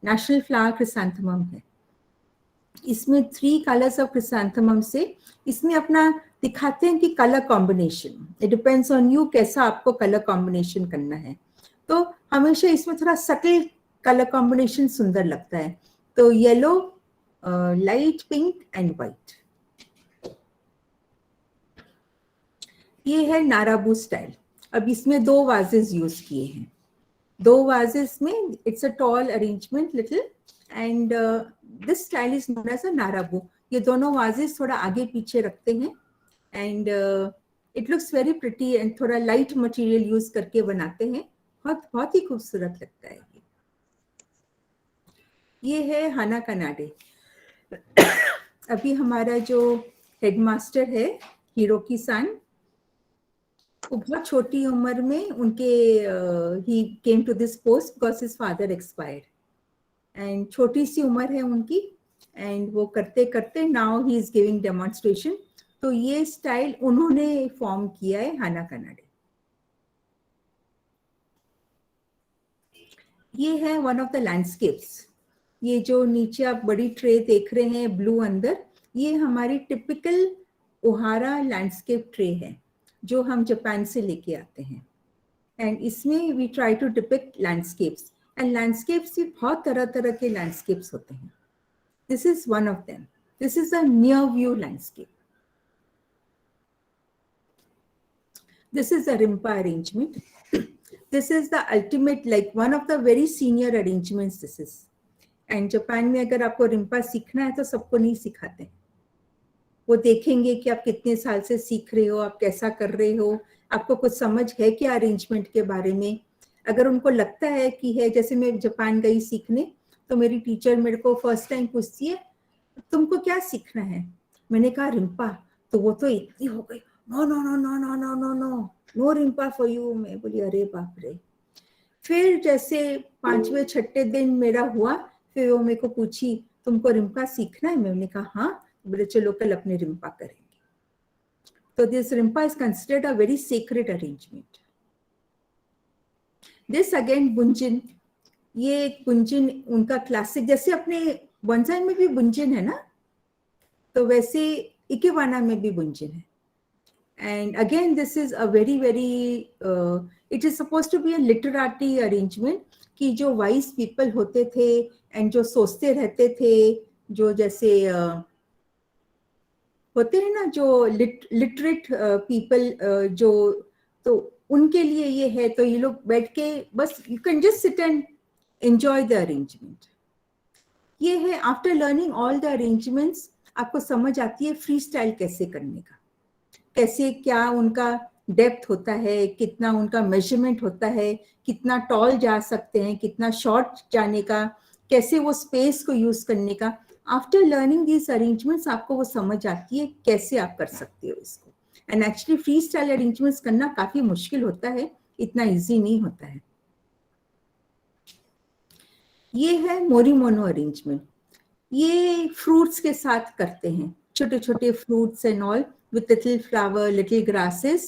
नेशनल फ्लावर क्रिसैंथेमम है। इसमें 3 कलर्स ऑफ क्रिसैंथेमम से इसमें अपना दिखाते हैं कि colour combination, it depends on you कैसा आपको कलर कॉम्बिनेशन करना है। तो हमेशा इसमें थोड़ा सटल कलर कॉम्बिनेशन सुंदर लगता है। तो yellow, light pink and white. ये है नाराबू स्टाइल। अब इसमें 2 वाजेस यूज किए हैं। 2 वाजेस में it's a tall arrangement little and this style is known as a Narabu. ये दोनों वाजेस थोड़ा आगे पीछे रखते हैं and it looks very pretty and थोड़ा लाइट मटेरियल यूज करके बनाते हैं। बहुत ही खूबसूरत लगता है ये है हाना कनाडे। अभी हमारा जो हेडमास्टर है हिरोकी सान, वो बहुत छोटी उम्र में उनके ही came to this post because his father expired and छोटी सी उम्र है उनकी एंड वो करते करते now he is giving demonstration. तो ये स्टाइल उन्होंने फॉर्म किया है, हाना कनाडे। ये है वन ऑफ द लैंडस्केप्स। ये जो नीचे आप बड़ी ट्रे देख रहे हैं ब्लू अंदर, ये हमारी टिपिकल ओहारा लैंडस्केप ट्रे है जो हम जापान से लेके आते हैं। एंड इसमें we try to depict landscapes, and landscapes भी बहुत तरह तरह के लैंडस्केप्स होते हैं। This is one of them. This is a near view landscape. This is a rimpa arrangement. This is the ultimate, like one of the very senior arrangements this is. And Japan में अगर आपको रिम्पा सीखना है तो सबको नहीं सिखाते। वो देखेंगे कि आप कितने साल से सीख रहे हो, आप कैसा कर रहे हो, आपको कुछ समझ है क्या अरेंजमेंट के बारे में। अगर उनको लगता है कि है, जैसे मैं जापान गई सीखने तो मेरी टीचर मेरे को फर्स्ट टाइम पूछती है तुमको क्या सीखना है, मैंने कहा रिम्पा, तो वो तो इतनी हो गई, no no no no no no no no no Rimpa for you. मैं बोली अरे बाप रे। फिर जैसे 5वें 6ठे दिन मेरा हुआ, फिर वो मेरे को पूछी तुमको रिम्पा सीखना है, मैंने कहा हाँ। बोले चलो कल अपने रिम्पा करेंगे। तो this Rimpa is considered a very sacred arrangement. This again Bunjin, ये एक बुंजिन उनका क्लासिक, जैसे अपने बोनसाई में भी बुंजिन है ना, तो वैसे इकेबाना में भी बुंजिन है। And again, this is a very, it is supposed to be a literati arrangement कि जो wise people होते थे and जो सोचते रहते थे, जो जैसे होते हैं ना जो literate people, जो तो उनके लिए ये है। तो ये लोग बैठ के बस you can just sit and enjoy the arrangement। ये है after learning all the arrangements आपको समझ आती है फ्री स्टाइल कैसे करने का, कैसे क्या उनका डेप्थ होता है, कितना उनका मेजरमेंट होता है, कितना टॉल जा सकते हैं, कितना शॉर्ट जाने का, कैसे वो स्पेस को यूज करने का। आफ्टर लर्निंग दीज अरेंजमेंट्स आपको वो समझ आती है कैसे आप कर सकते हो इसको। And actually free style arrangements करना काफी मुश्किल होता है, इतना इजी नहीं होता है। ये है मोरीमोनो अरेंजमेंट। ये फ्रूट्स के साथ करते हैं, छोटे छोटे fruits and all with little flower, little grasses.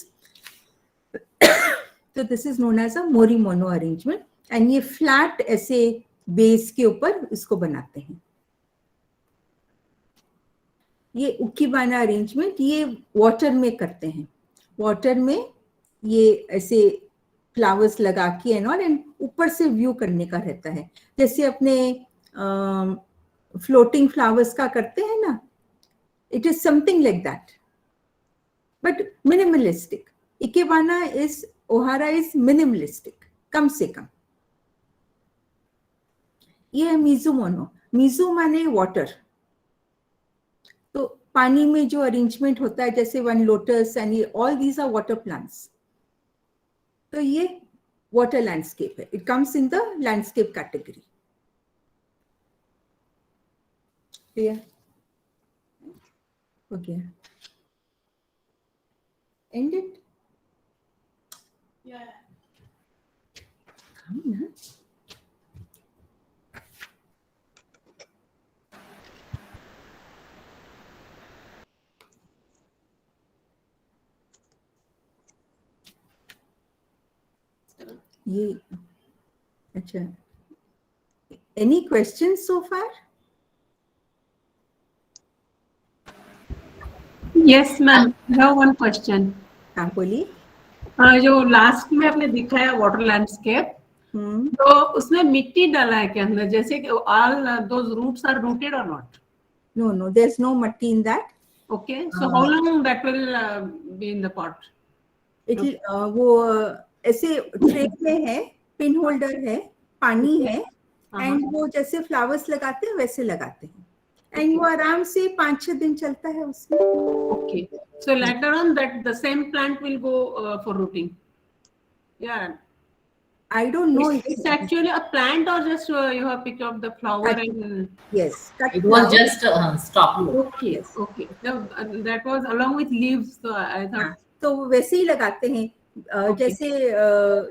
So this is known as a morimono arrangement। and ये flat ऐसे बेस के ऊपर इसको बनाते हैं। ये उकीबाना अरेंजमेंट ये वाटर में करते हैं। वाटर में ये ऐसे फ्लावर्स लगा के एंड ऑल, एंड ऊपर से व्यू करने का रहता है, जैसे अपने फ्लोटिंग फ्लावर्स का करते हैं ना। It is something like that but minimalistic। Ikebana is, Ohara is minimalistic, कम से कम। ये है मिजुमोनो। मिजु माने वाटर, तो पानी में जो अरेंजमेंट होता है, जैसे वन लोटस एंड ये all these are water plants. तो ये वाटर लैंडस्केप है, it comes in the landscape category. Clear हो गया? End it? Yeah. Come na. ये अच्छा, any questions so far? Yes ma'am, I have one question। हाँ बोलिए। जो लास्ट में आपने दिखाया वाटर लैंडस्केप, तो उसमें मिट्टी डाला है क्या अंदर, जैसे कि all those roots are rooted or not? No, there's no matti in that। Okay, so how long that will be in the pot? वो ऐसे ट्रे में है, पिन होल्डर है, पानी है, एंड वो जैसे फ्लावर्स लगाते हैं वैसे लगाते हैं, एंड वो आराम से 5-6 दिन चलता है उसमें। Okay, so later on that the same plant will go for rooting। Yeah, I don't know if it's actually a plant or just you have picked up the flower and yes, cut It was flower। just stop. okay, okay, that was along with leaves, so I thought तो वैसे ही लगाते हैं। जैसे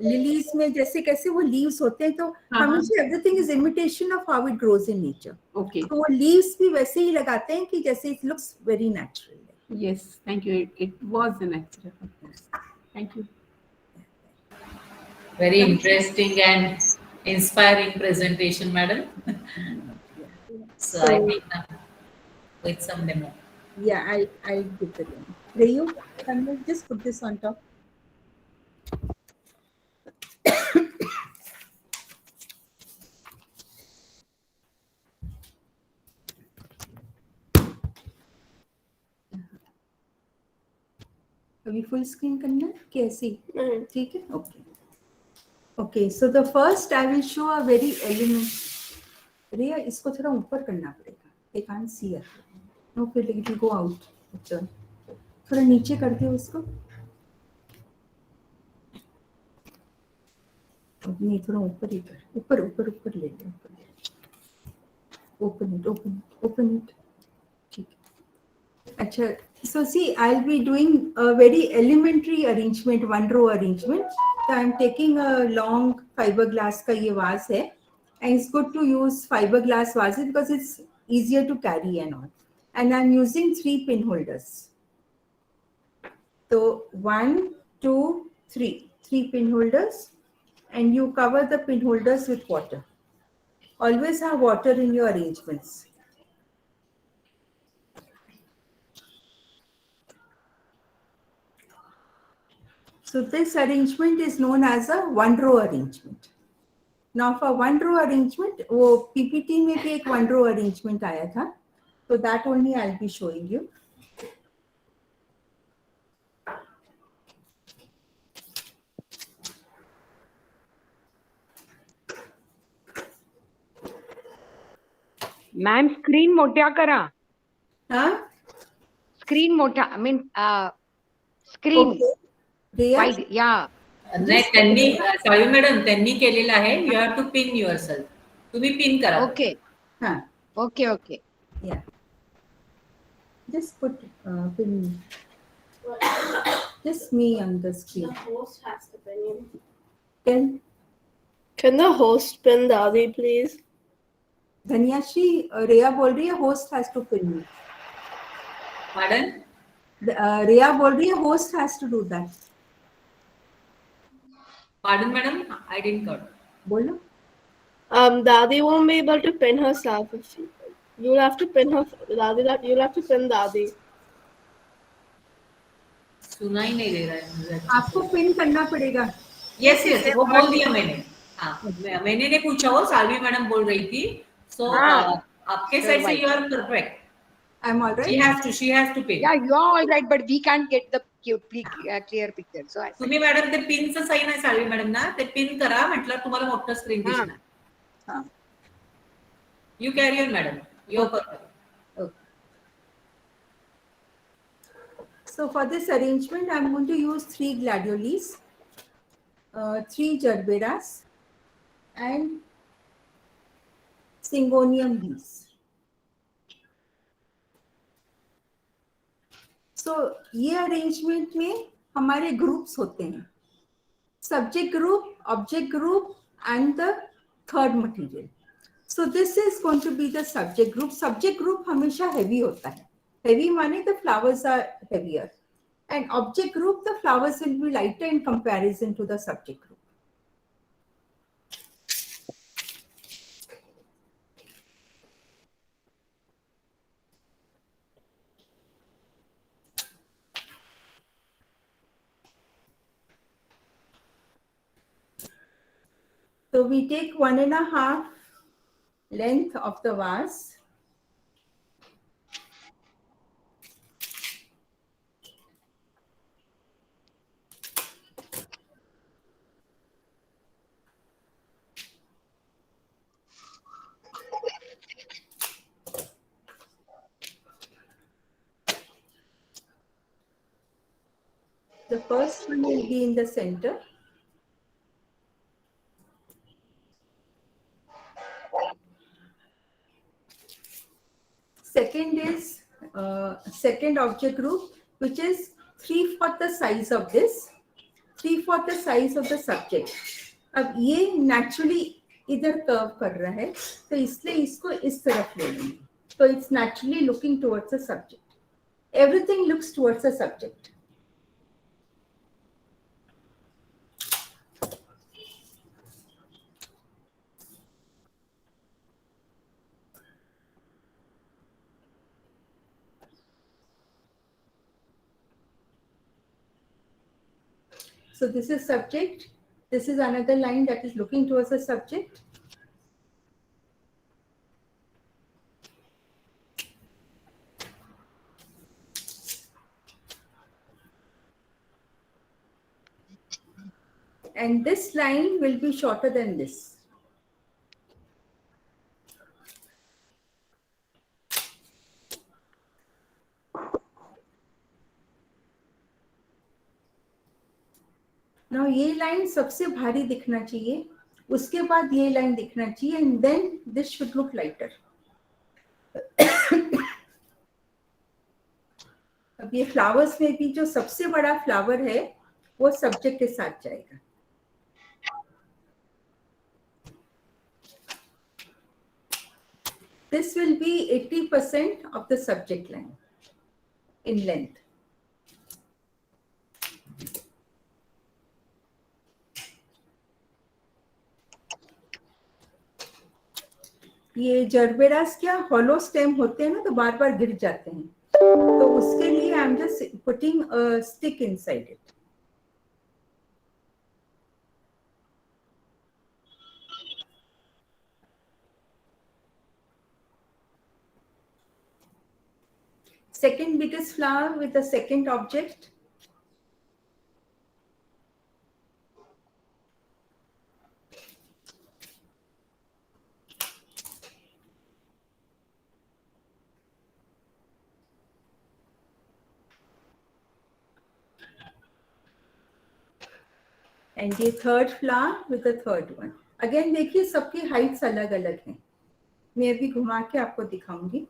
lilies में जैसे कैसे वो leaves होते हैं, तो हमेशा everything is imitation of how it grows in nature. okay, तो वो लीव्स भी वैसे ही लगाते हैं कि जैसे it looks very natural. Yes, thank you. It was an accident, of course. Thank you. Very interesting and inspiring presentation, madam. So I So, think with some demo. yeah, I'll give the demo. Rayu, can you just put this on top? अभी full screen करना है कि ऐसे ही? नहीं, ठीक है? Okay. Okay, so the first I will show a very element. रिया इसको थोड़ा ऊपर करना पड़ेगा. They can't see it. No, फिर it will go out. अच्छा. थोड़ा नीचे कर दे उसको. नहीं थोड़ा ऊपर ही कर. ऊपर ऊपर ऊपर ले ले. ऊपर ले. Open it. Open it. Open it. ठीक है. अच्छा. So see, I'll be doing a very elementary arrangement, one row arrangement. So I'm taking a long fiberglass का ये vase है, and it's good to use fiberglass vases because it's easier to carry and all. And I'm using 3 pin holders. So 1, 2, 3 pin holders, and you cover the pin holders with water. Always have water in your arrangements. So this arrangement is known as a one row arrangement. Now for one row arrangement, वो PPT में भी एक one row arrangement आया था. So that only I'll be showing you. Ma'am screen मोठ्या करा. हाँ? Screen मोठा I mean screen Okay. Riya? Wide या नाही त्यांनी सावी मॅडम त्यांनी केलेलं आहे. You have to pin yourself. तुम्ही पिन करा. ओके हाँ. Okay okay Yeah. Just put pin. Just me on the the screen. host has to pin you. Can Can the host pin Dadi, please? धनियाश्री रिया बोल रही है host has to pin me. Pardon? रिया बोल रही है host has to do that. Pardon, madam? I didn't got. बोलो. Dadi won't be able to pin herself. If you'll have to pin her, Dadi. You'll have to pin Dadi. सुनाई नहीं दे रहा है मुझे. आपको पिन करना पड़ेगा. यस यस वो बोल दिया मैंने. हाँ मैंने नहीं पूछा वो सालवी मैडम बोल रही थी. सो आपके साइड से you are perfect. I'm all right. She has to pin. या you are alright but we can't get the clear picture so तुम्ही मॅडम ते पिनचं साईन आहे सालवी मॅडम ना ते पिन करा म्हटलं तुम्हाला मोठं स्क्रीन हाँ. दिसणार. You carry on madam. You are perfect. Okay. So for this arrangement, I'm going to use 3 gladioles, 3 gerberas, and syngonium leaves. So ये arrangement में हमारे groups होते हैं. Subject group, object group, and the third material. So this is going to be the subject group. Subject group हमेशा heavy होता है. Heavy माने the flowers are heavier. And object group, the flowers will be lighter in comparison to the subject group. So we take 1.5 length of the vase. The first one will be in the center. Second is second object group, which is 3/4 the size of this, 3/4 the size of the subject. अब ये naturally इधर curve कर रहा है, तो इसलिए इसको इस तरफ ले लेंगे. So it's naturally looking towards the subject. Everything looks towards the subject. So this is subject. This is another line that is looking towards the subject. And this line will be shorter than this. Now ये line सबसे भारी दिखना चाहिए, उसके बाद ये line दिखना चाहिए, and then this should look lighter. अब ये फ्लावर्स में भी जो सबसे बड़ा फ्लावर है वो सब्जेक्ट के साथ जाएगा. This will be 80% of the subject line in length. ये जरबेरास क्या हॉलो स्टेम होते हैं ना, तो बार बार गिर जाते हैं, तो उसके लिए I am just putting a stick inside it. Second biggest flower with the second object. And the third flower with the third one. Again देखिए सबकी हाइट्स अलग अलग हैं. मैं अभी घुमा के आपको दिखाऊंगी.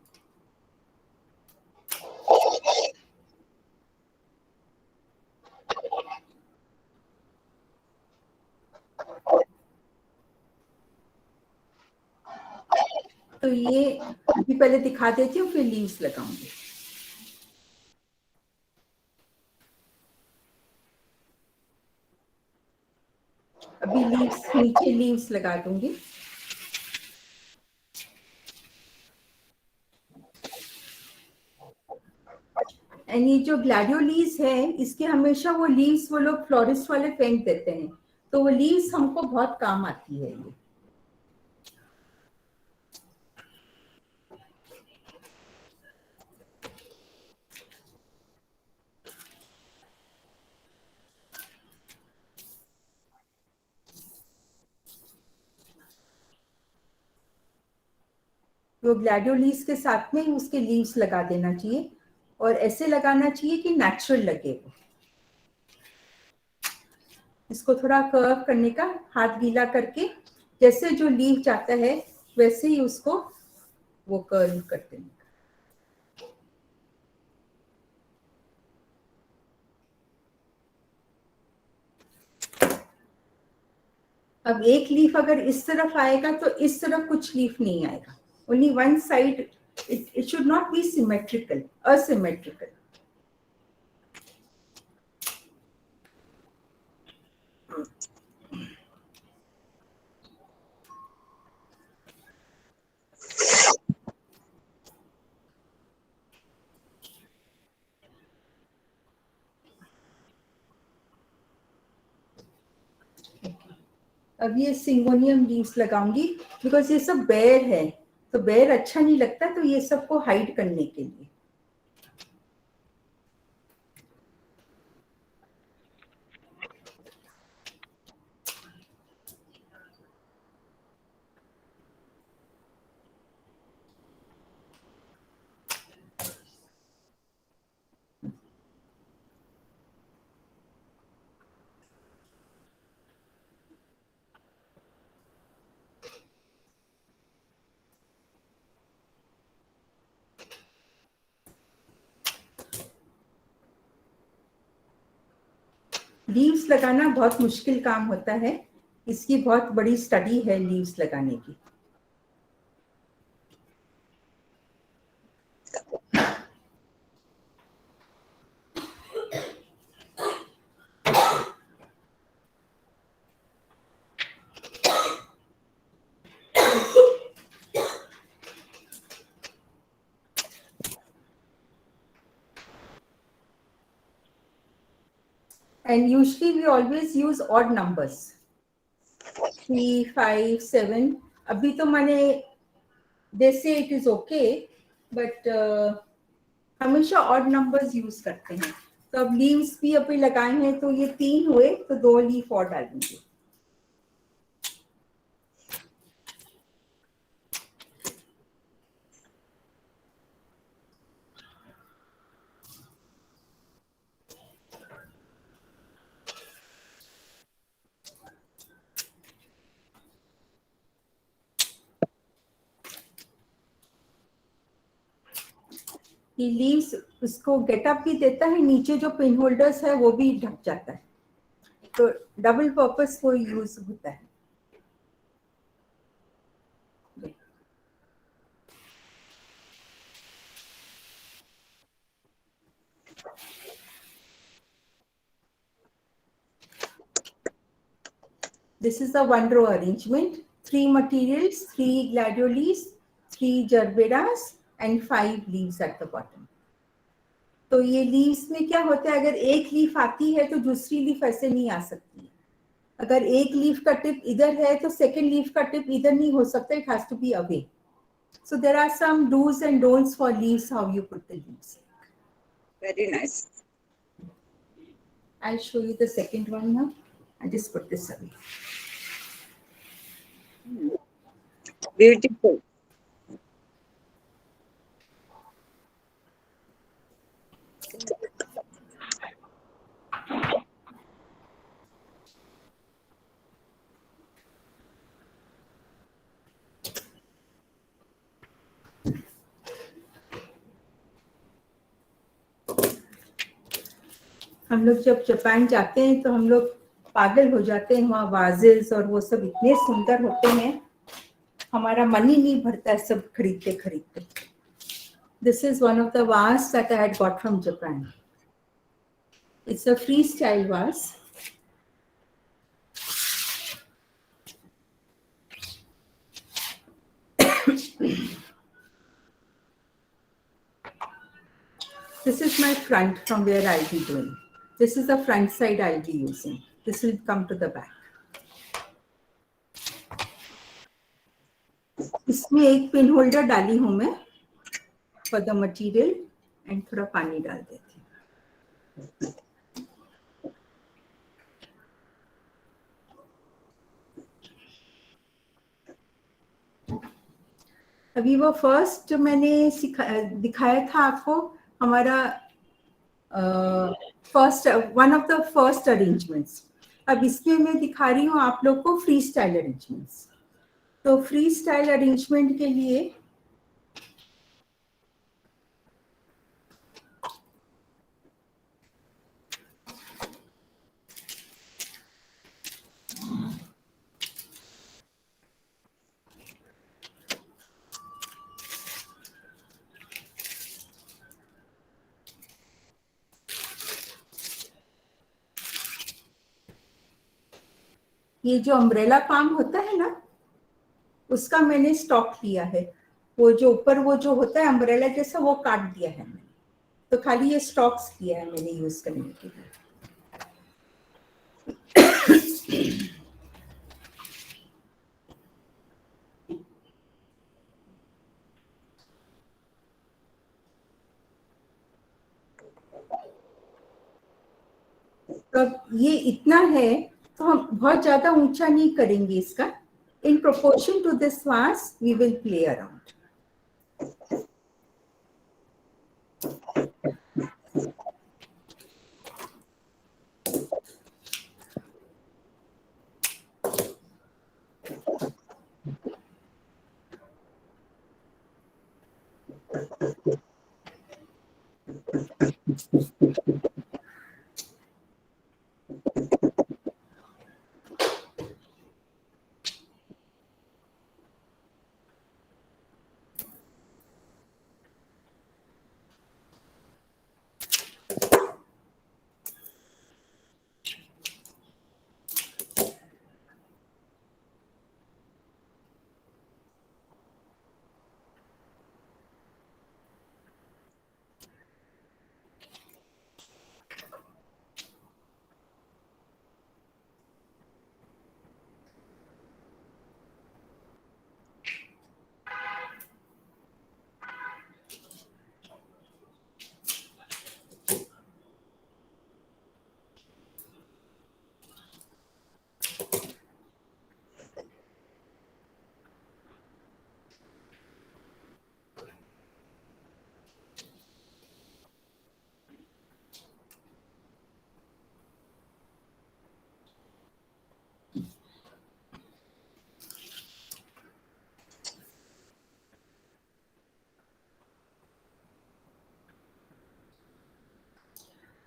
तो ये अभी पहले दिखा देती हूँ, फिर लीव्स लगाऊंगी. अभी लीव्स, नीचे लीव्स लगा दूंगी. एंड ये जो ग्लैडियोलीज है, इसके हमेशा वो लीव्स वो लोग फ्लोरिस्ट वाले फेंक देते हैं, तो वो लीव्स हमको बहुत काम आती है. ये वो ग्लैडियोलीज के साथ में उसके लीव्स लगा देना चाहिए, और ऐसे लगाना चाहिए कि नेचुरल लगे. वो इसको थोड़ा कर्व करने का, हाथ गीला करके जैसे जो लीव चाहता है वैसे ही उसको वो कर्व कर देना. अब एक लीफ अगर इस तरफ आएगा तो इस तरफ कुछ लीफ नहीं आएगा. Only one side. It should not be symmetrical, asymmetrical. अब ये सिंगोनियम लीव्स लगाऊंगी, बिकॉज ये सब बेयर है, तो बेयर अच्छा नहीं लगता, तो ये सबको हाइड करने के लिए. लीव्स लगाना बहुत मुश्किल काम होता है, इसकी बहुत बड़ी स्टडी है लीव्स लगाने की. And usually we always use odd numbers. 3, 5, 7. अभी तो मैंने they say it is okay, but हमेशा odd numbers use करते हैं. तो अब leaves भी अभी लगाए हैं तो ये 3 हुए तो 2 leaf और डालेंगे. ये लीव्स उसको गेटअप भी देता है, नीचे जो पिन होल्डर्स है वो भी ढक जाता है, तो डबल पर्पस वो यूज होता है. This is a one row arrangement. 3 materials, 3 gladiolus, 3 gerberas and 5 leaves at the bottom. तो ये लीव्स में क्या होता है, अगर एक लीफ आती है तो दूसरी लीफ ऐसे नहीं आ सकती. अगर एक लीफ का टिप इधर है तो सेकंड लीफ का टिप इधर नहीं हो सकता, it has to be away. So there are some do's and don'ts for leaves, how you put the leaves. Very nice. I'll show you the second one now. I just put this away. Beautiful. हम लोग जब Japan जाते हैं तो हम लोग पागल हो जाते हैं, वहाँ वाजेस और वो सब इतने सुंदर होते हैं, हमारा मन ही नहीं भरता है सब खरीदते खरीदते. This is one of the vase that I had got from Japan. It's a freestyle vase. This is my front from where I'll be doing. This is the front side I'll be using. This will come to the back. इसमें एक pin holder डाली हूं मैं for the material and थोड़ा पानी डाल देती हूँ. अभी वो फर्स्ट जो मैंने दिखाया था आपको, हमारा first one of the first arrangements. अब इसमें मैं दिखा रही हूँ आप लोग को फ्री स्टाइल अरेंजमेंट्स. तो फ्री स्टाइल अरेंजमेंट के लिए ये जो अम्ब्रेला पाम होता है ना, उसका मैंने स्टॉक लिया है. वो जो ऊपर वो जो होता है अम्ब्रेला जैसा, वो काट दिया है मैंने, तो खाली ये स्टॉक्स किया है मैंने यूज करने के लिए. तो अब ये इतना है तो हम बहुत ज्यादा ऊंचा नहीं करेंगे इसका. इन प्रोपोर्शन टू दिस वास वी विल प्ले अराउंड.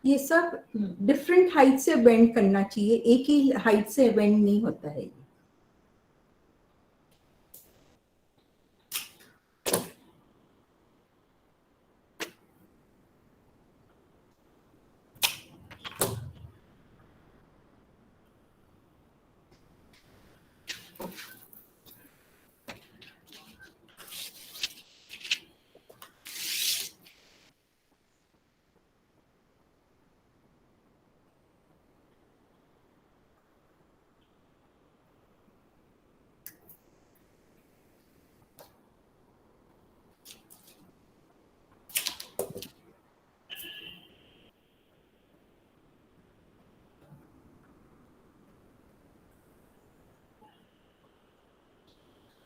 ये सब डिफरेंट हाइट से बेंड करना चाहिए, एक ही हाइट से बेंड नहीं होता है।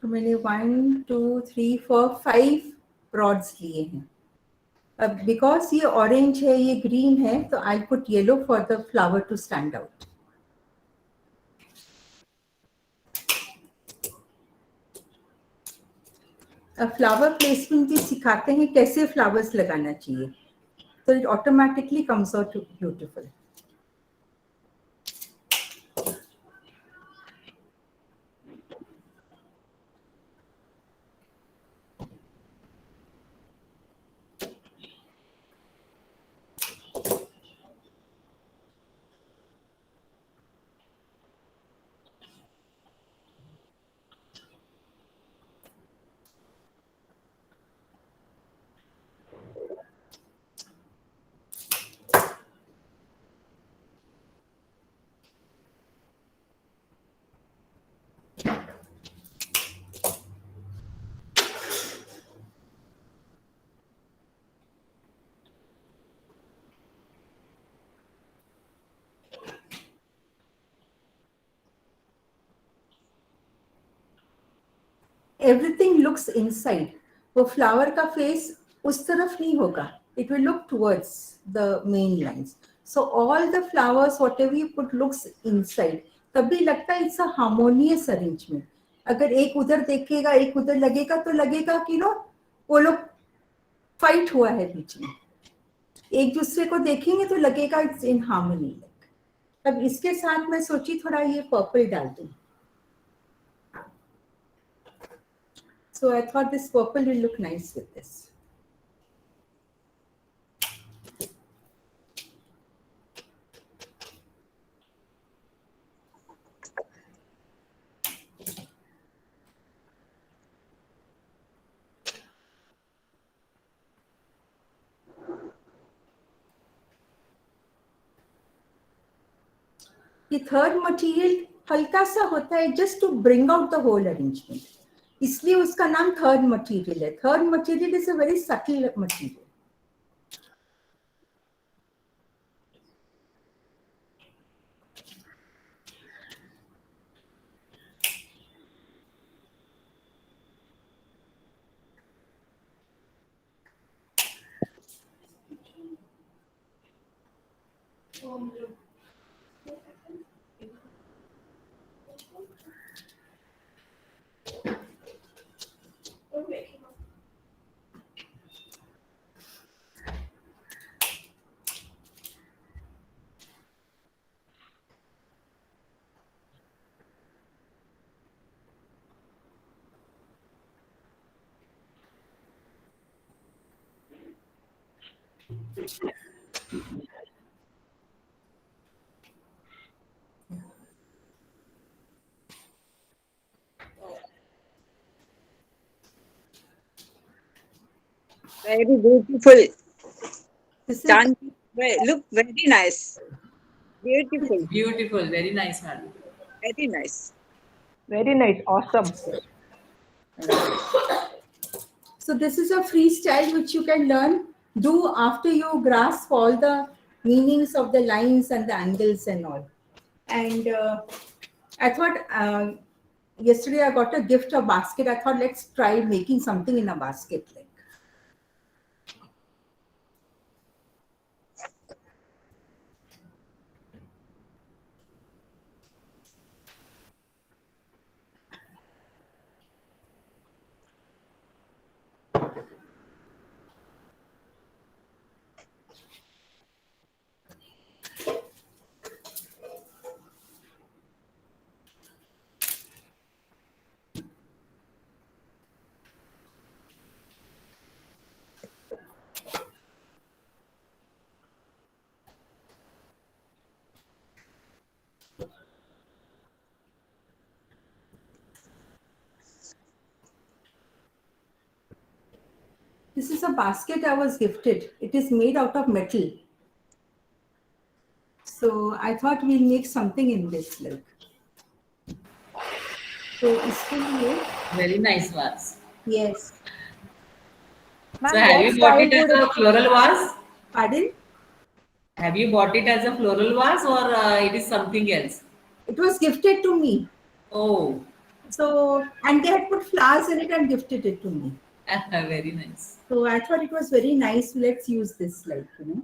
तो मैंने 1 2 3 4 5 रॉड्स लिए हैं। अब बिकॉज ये ऑरेंज है, ये ग्रीन है, तो I put yellow for the flower to stand out. अब फ्लावर प्लेसमेंट भी सिखाते हैं कैसे फ्लावर्स लगाना चाहिए, तो it automatically comes out beautiful. Everything looks inside. वो फ्लावर का फेस उस तरफ नहीं होगा, it will look towards the main lines. So all the flowers whatever you put looks inside, तभी लगता है इट्स अ हार्मोनियस अरेंजमेंट। अगर एक उधर देखेगा एक उधर लगेगा तो लगेगा कि नो वो लोग फाइट हुआ है बीच में। एक दूसरे को देखेंगे तो लगेगा इट्स इन हार्मनी। अब इसके साथ मैं सोची थोड़ा ये पर्पल डाल दूं। So I thought this purple will look nice with this. ये थर्ड मटेरियल हल्का सा होता है just to bring out the whole arrangement, इसलिए उसका नाम थर्ड मटेरियल है। Third material is a very subtle material. Very beautiful. This is Chan, look very nice. Beautiful. Beautiful, very nice, madam. Very nice. Very nice. Awesome. so this is a freestyle which you can learn, do after you grasp all the meanings of the lines and the angles and all. And I thought yesterday I got a gift, a basket. I thought let's try making something in a basket. Like This is a basket I was gifted. It is made out of metal. So I thought we'll make something in this, like. So इसके लिए, Very nice vase. yes. Ma'am, So have what you bought style it as would a floral vase? Pardon? Have you bought it as a floral vase or it is something else? It was gifted to me. Oh, So, and they had put flowers in it and gifted it to me. very nice. So I thought it was very nice. Let's use this, like, you know.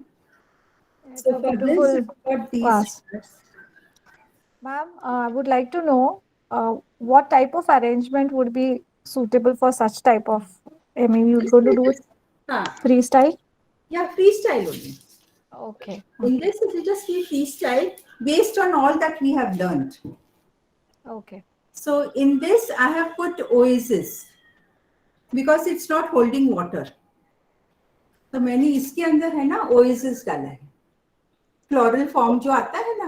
It's So a for this, beautiful I got these. vase. Ma'am, I would like to know what type of arrangement would be suitable for such type of, I mean, you're going to do it freestyle? Yeah, freestyle only. Okay. In this, it will just be freestyle based on all that we have learned. Okay. So in this, I have put oasis because it's not holding water. तो मैंने इसके अंदर है ना oasis डाला है. Floral form जो आता है ना,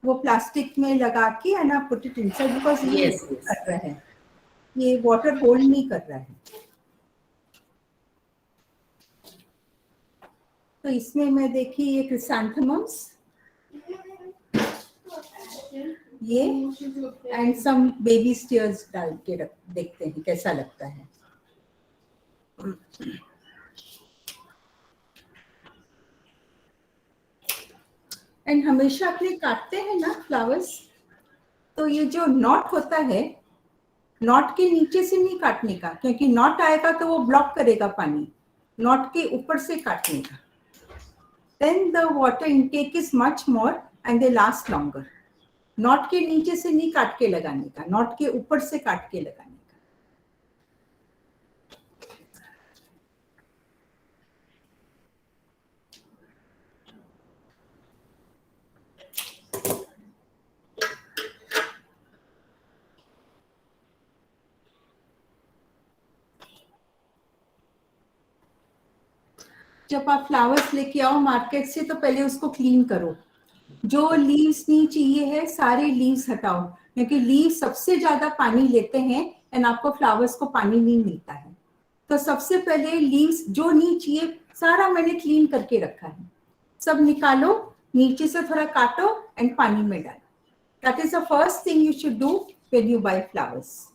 वो प्लास्टिक में लगा के एंड आप पुट इट इनसाइड बिकॉज ये Yes, yes. कर रहा है, ये वाटर होल्ड नहीं कर रहा है. तो इसमें मैं देखी ये क्रिसैंथेमम्स, ये एंड सम बेबी स्टेयर्स डाल के देखते हैं कैसा लगता है. एंड हमेशा अपने काटते हैं ना फ्लावर्स, तो ये जो नॉट होता है, नॉट के नीचे से नहीं काटने का, क्योंकि नॉट आएगा तो वो ब्लॉक करेगा पानी. नॉट के ऊपर से काटने का. Then the water intake is much more and they last longer. Knot के नीचे से नहीं काट के लगाने का, नॉट के ऊपर से काट के लगाने का. जब आप फ्लावर्स लेके आओ मार्केट से तो पहले उसको क्लीन करो. जो लीव्स नहीं चाहिए है सारे लीव्स हटाओ, क्योंकि लीव्स सबसे ज्यादा पानी लेते हैं एंड आपको फ्लावर्स को पानी नहीं मिलता है. तो सबसे पहले लीव्स जो नहीं चाहिए सारा मैंने क्लीन करके रखा है, सब निकालो, नीचे से थोड़ा काटो एंड पानी में डालो. That is the first thing you should do when you buy flowers.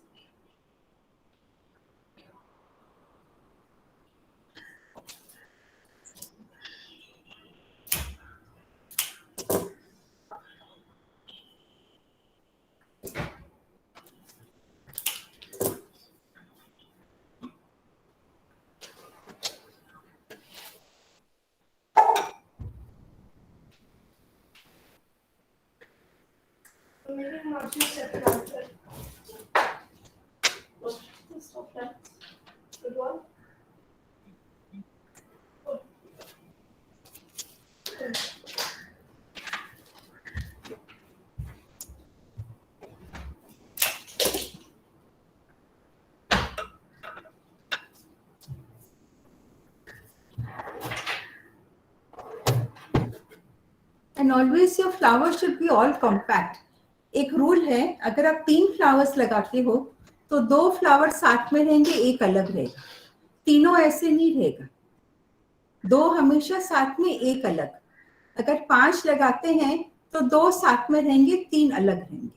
And always your flowers should be all compact. एक रूल है, अगर आप 3 फ्लावर्स लगाते हो तो 2 फ्लावर साथ में रहेंगे, एक अलग रहेगा. तीनों ऐसे नहीं रहेगा, 2 हमेशा साथ में एक अलग. अगर 5 लगाते हैं तो 2 साथ में रहेंगे, 3 अलग रहेंगे.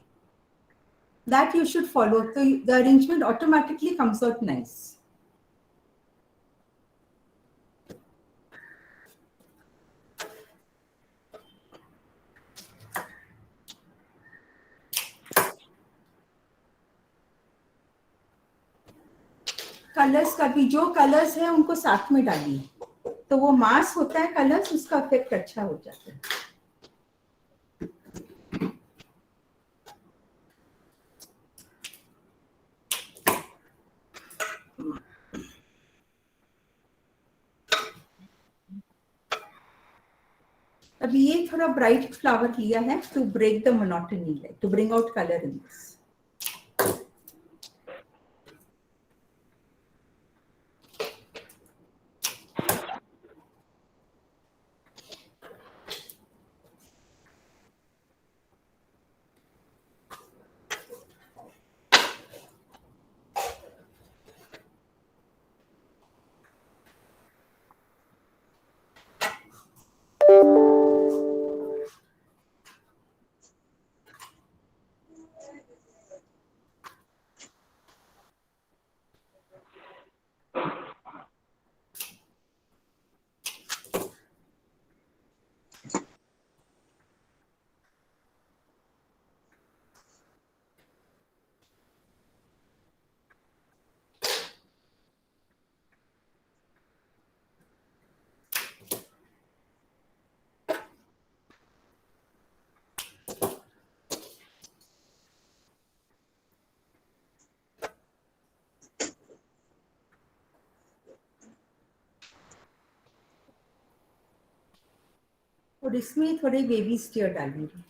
That you should follow. So the arrangement automatically comes out nice. Colours का भी जो कलर्स है उनको साथ में डालिए, तो वो मास होता है कलर्स, उसका इफेक्ट अच्छा हो जाता है. अभी ये थोड़ा ब्राइट फ्लावर लिया है to break the monotony, like to bring out colour in this. और इसमें थोड़े बेबी स्टीयर डालूंगी।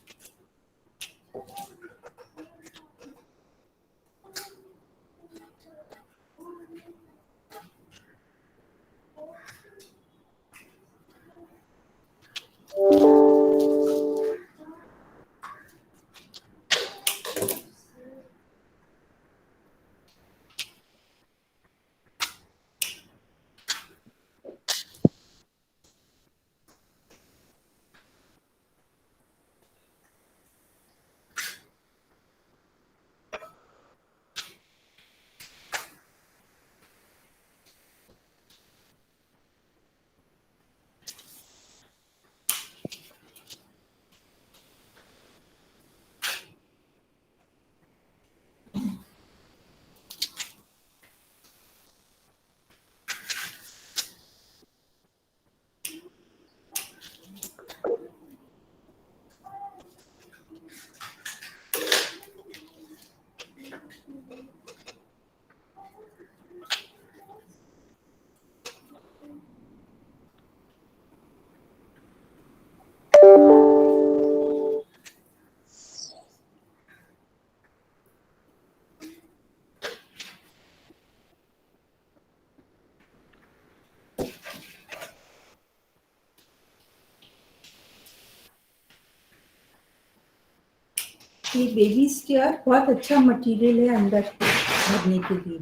ये बेबी स्टीयर बहुत अच्छा मटेरियल है अंदर भरने के लिए।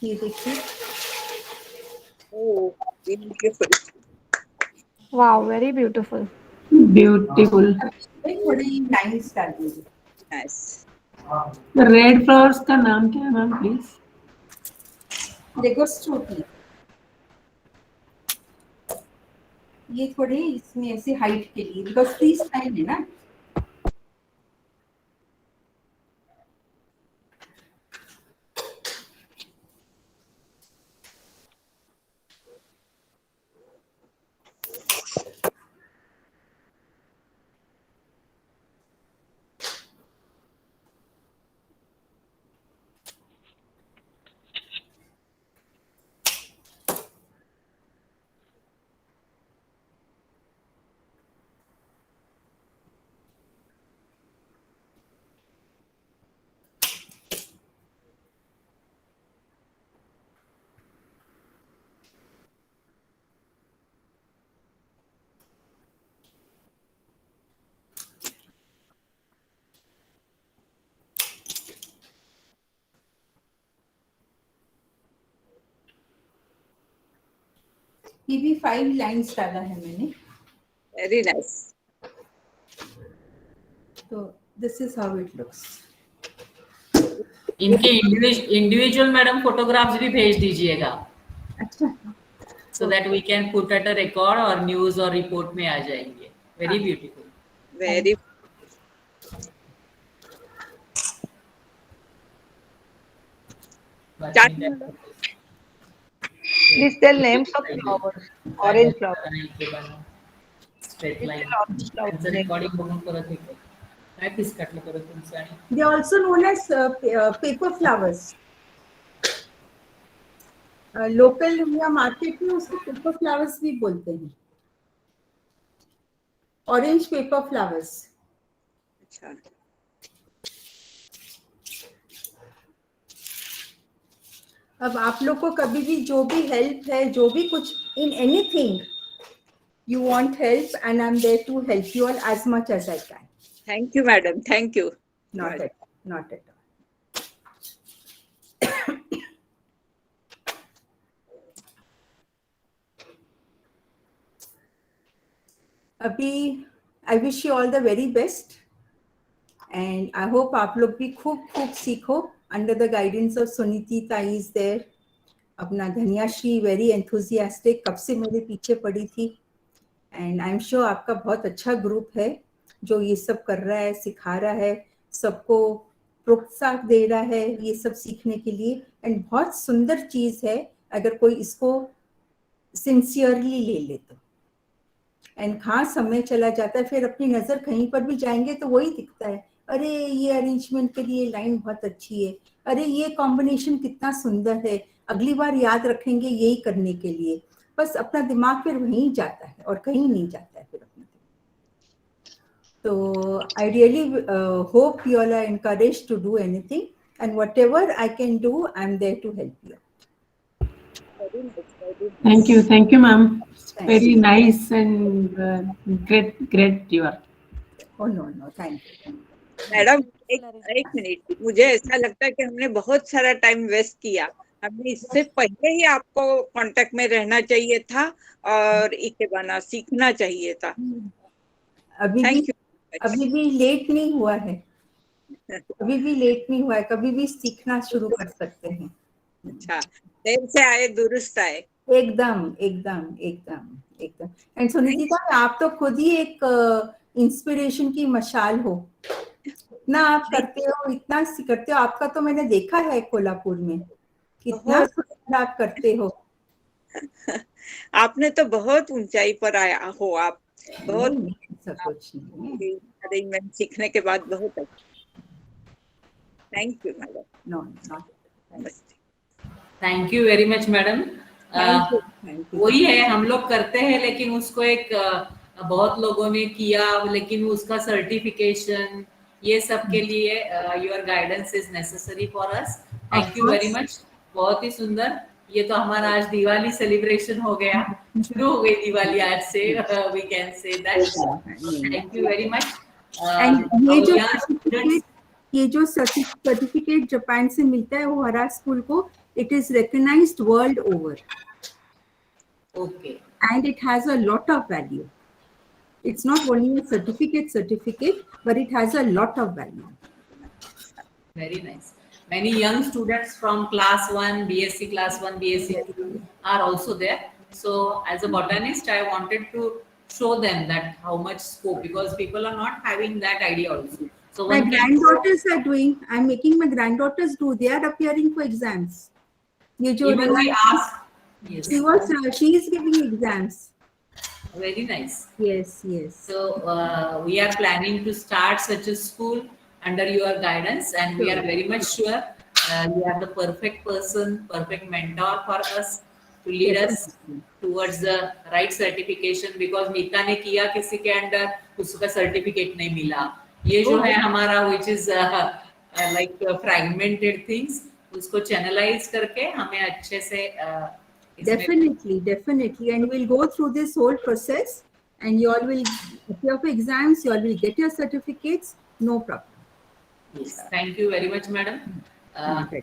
ये देखिए। Oh, beautiful. Wow, very beautiful. Beautiful. थोड़ी लाइंस डाल दीजिए। Nice. रेड फ्लावर्स का नाम क्या है मैम प्लीज? लेगोस्ट्रोपी। ये थोड़े इसमें ऐसे हाइट के लिए, बिकॉज फ्री स्टाइल है ना। ये भी 5 लाइंस डाला है मैंने। Very nice. तो this is how it looks. इनके इंडिविजुअल मैडम फोटोग्राफ्स भी भेज दीजिएगा, अच्छा। so that we can put at a record और न्यूज और रिपोर्ट में आ जाएंगे। Very beautiful. Very. Please tell names of flowers. Orange flower. Straight line Orange flower name. Recording बघून परत हे कर काय पीस काटलं परत तुमचं आणि they also known as paper flowers. Local या मार्केट में उसको पेपर फ्लावर्स भी बोलते हैं। Orange paper flowers. अच्छा. अब आप लोग को कभी भी जो भी हेल्प है, जो भी कुछ in anything you want help, and I'm there to help you all as much as I can. Thank you, madam. Thank you. Not at all. अभी I wish you all the very best, and I hope आप लोग भी खूब खूब सीखो under the guidance of Suniti ताई is there. अपना धन्याश्री very enthusiastic, कब से मेरे पीछे पड़ी थी, and I'm sure आपका बहुत अच्छा ग्रुप है जो ये सब कर रहा है, सिखा रहा है, सबको प्रोत्साहन दे रहा है ये सब सीखने के लिए। एंड बहुत सुंदर चीज है अगर कोई इसको सिंसियरली ले ले तो। एंड कहाँ समय चला जाता है, फिर अपनी नजर कहीं पर भी जाएंगे तो वही दिखता है, अरे ये अरेंजमेंट के लिए लाइन बहुत अच्छी है, अरे ये कॉम्बिनेशन कितना सुंदर है, अगली बार याद रखेंगे यही करने के लिए। बस अपना दिमाग फिर वहीं जाता है और कहीं नहीं जाता है फिर अपना दिमाग। तो I really hope you all are encouraged to do anything, and whatever I can do I am there to help you. Very nice, very nice. Thank you, ma'am. Thank Very you. nice and great you are. Oh no, thank you. Madam एक minute, मुझे ऐसा लगता है कि हमने बहुत सारा time waste किया। हमें इससे पहले ही आपको कांटेक्ट में रहना चाहिए था और इकेबाना सीखना चाहिए था। अभी थैंक यू। भी लेट नहीं हुआ है, अभी भी लेट नहीं हुआ है, कभी भी सीखना शुरू कर सकते हैं। अच्छा, देर से आए दुरुस्त आए। एकदम एकदम एकदम एकदम। एंड सुनीता, आप तो खुद ही एक इंस्पिरेशन की मशाल हो, इतना आप करते हो, इतना करते हो। आपका तो मैंने देखा है कोल्हापुर में, कितना सुंदर आप करते हो। आपने तो बहुत ऊंचाई पर आया हो, आप बहुत ऐसा कुछ नहीं है। अरेंजमेंट सीखने के बाद बहुत अच्छा। Thank you madam. No not. नमस्ते। Thank you very much madam. Thank you. वही है, हम लोग करते हैं लेकिन उसको एक बहुत लोगों ने किया, लेकिन उसका सर्टिफिकेशन ये सब के लिए your guidance is necessary for us. Thank you very much. बहुत ही सुंदर। ये तो हमारा आज दिवाली सेलिब्रेशन हो गया, शुरू हो गई दिवाली आज से, we can say that. Thank you very much. ये जो सर्टिफिकेट जापान से मिलता है ओहारा स्कूल को, it is recognized world over. Okay. And it has a lot of value. It's not only a certificate, but it has a lot of value. Very nice. Many young students from class 1, BSc class 1, BSc 2 are also there. So as a botanist, I wanted to show them that how much scope, because people are not having that idea also. So my granddaughters are doing, I'm making my granddaughters do, they are appearing for exams. Even we ask. Yes. She is giving exams. Very nice. Yes. So we are planning to start such a school under your guidance, and we are very much sure you are the perfect person, perfect mentor for us to lead us towards the right certification. Because Neeta ने किया किसी के under, उसका certificate नहीं मिला। ये जो है हमारा which is like fragmented things, उसको channelize करके हमें अच्छे से definitely, and we'll go through this whole process, and you all will appear for exams, you all will get your certificates, no problem. Yes, thank you very much, madam.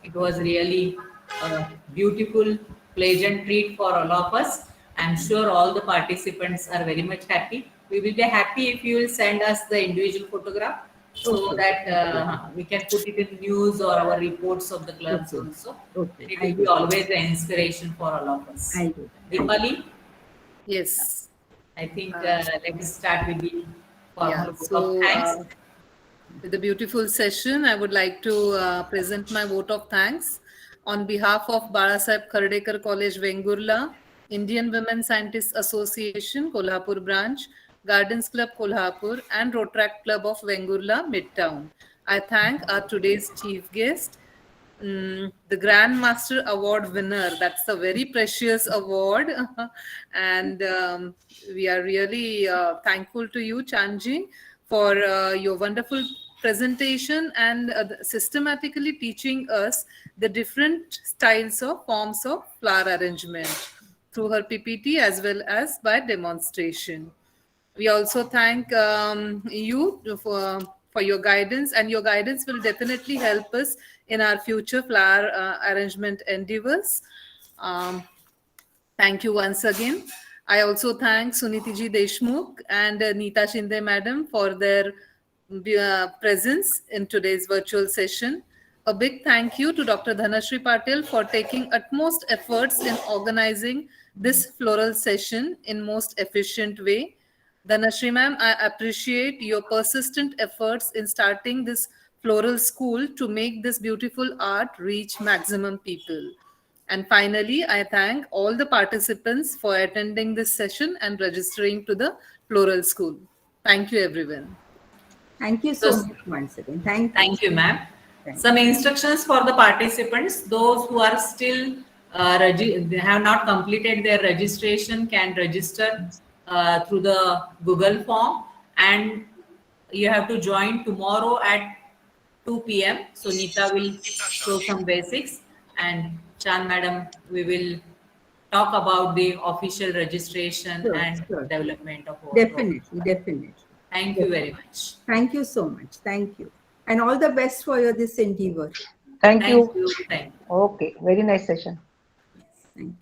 It was really a beautiful, pleasant treat for all of us. I'm sure all the participants are very much happy. We will be happy if you will send us the individual photograph, so that we can put it in news or our reports of the clubs also. It will be always an inspiration for all of us. Deepali? Yes. I think let's start with the formal vote of thanks. With the beautiful session, I would like to present my vote of thanks on behalf of Balasaheb Khardekar College, Vengurla, Indian Women Scientists Association, Kolhapur branch, Gardens Club, Kolhapur, and Rotaract Club of Vengurla, Midtown. I thank our today's chief guest, the Grandmaster Award winner. That's a very precious award. And we are really thankful to you, Chanji, for your wonderful presentation and systematically teaching us the different styles of forms of flower arrangement through her PPT as well as by demonstration. We also thank you for your guidance, and your guidance will definitely help us in our future flower arrangement endeavors. Thank you once again. I also thank Sunitiji Deshmukh and Neeta Shinde madam for their presence in today's virtual session. A big thank you to Dr. Dhanashri Patil for taking utmost efforts in organizing this floral session in most efficient way. Dhanashri ma'am, I appreciate your persistent efforts in starting this floral school to make this beautiful art reach maximum people. And finally, I thank all the participants for attending this session and registering to the floral school. Thank you, everyone. Thank you so So- much once again. Thank you. Thank you, ma'am. Thank you. Some instructions for the participants. Those who are still they have not completed their registration can register through the Google form, and you have to join tomorrow at 2 p.m. So Neeta will show some basics, and Chand madam, we will talk about the official registration Sure, and sure. development of our program. Definitely. Thank you very much. Thank you so much. Thank you. And all the best for your this endeavor. Thank you. Thank you. Thank you. Okay, very nice session. Thank you.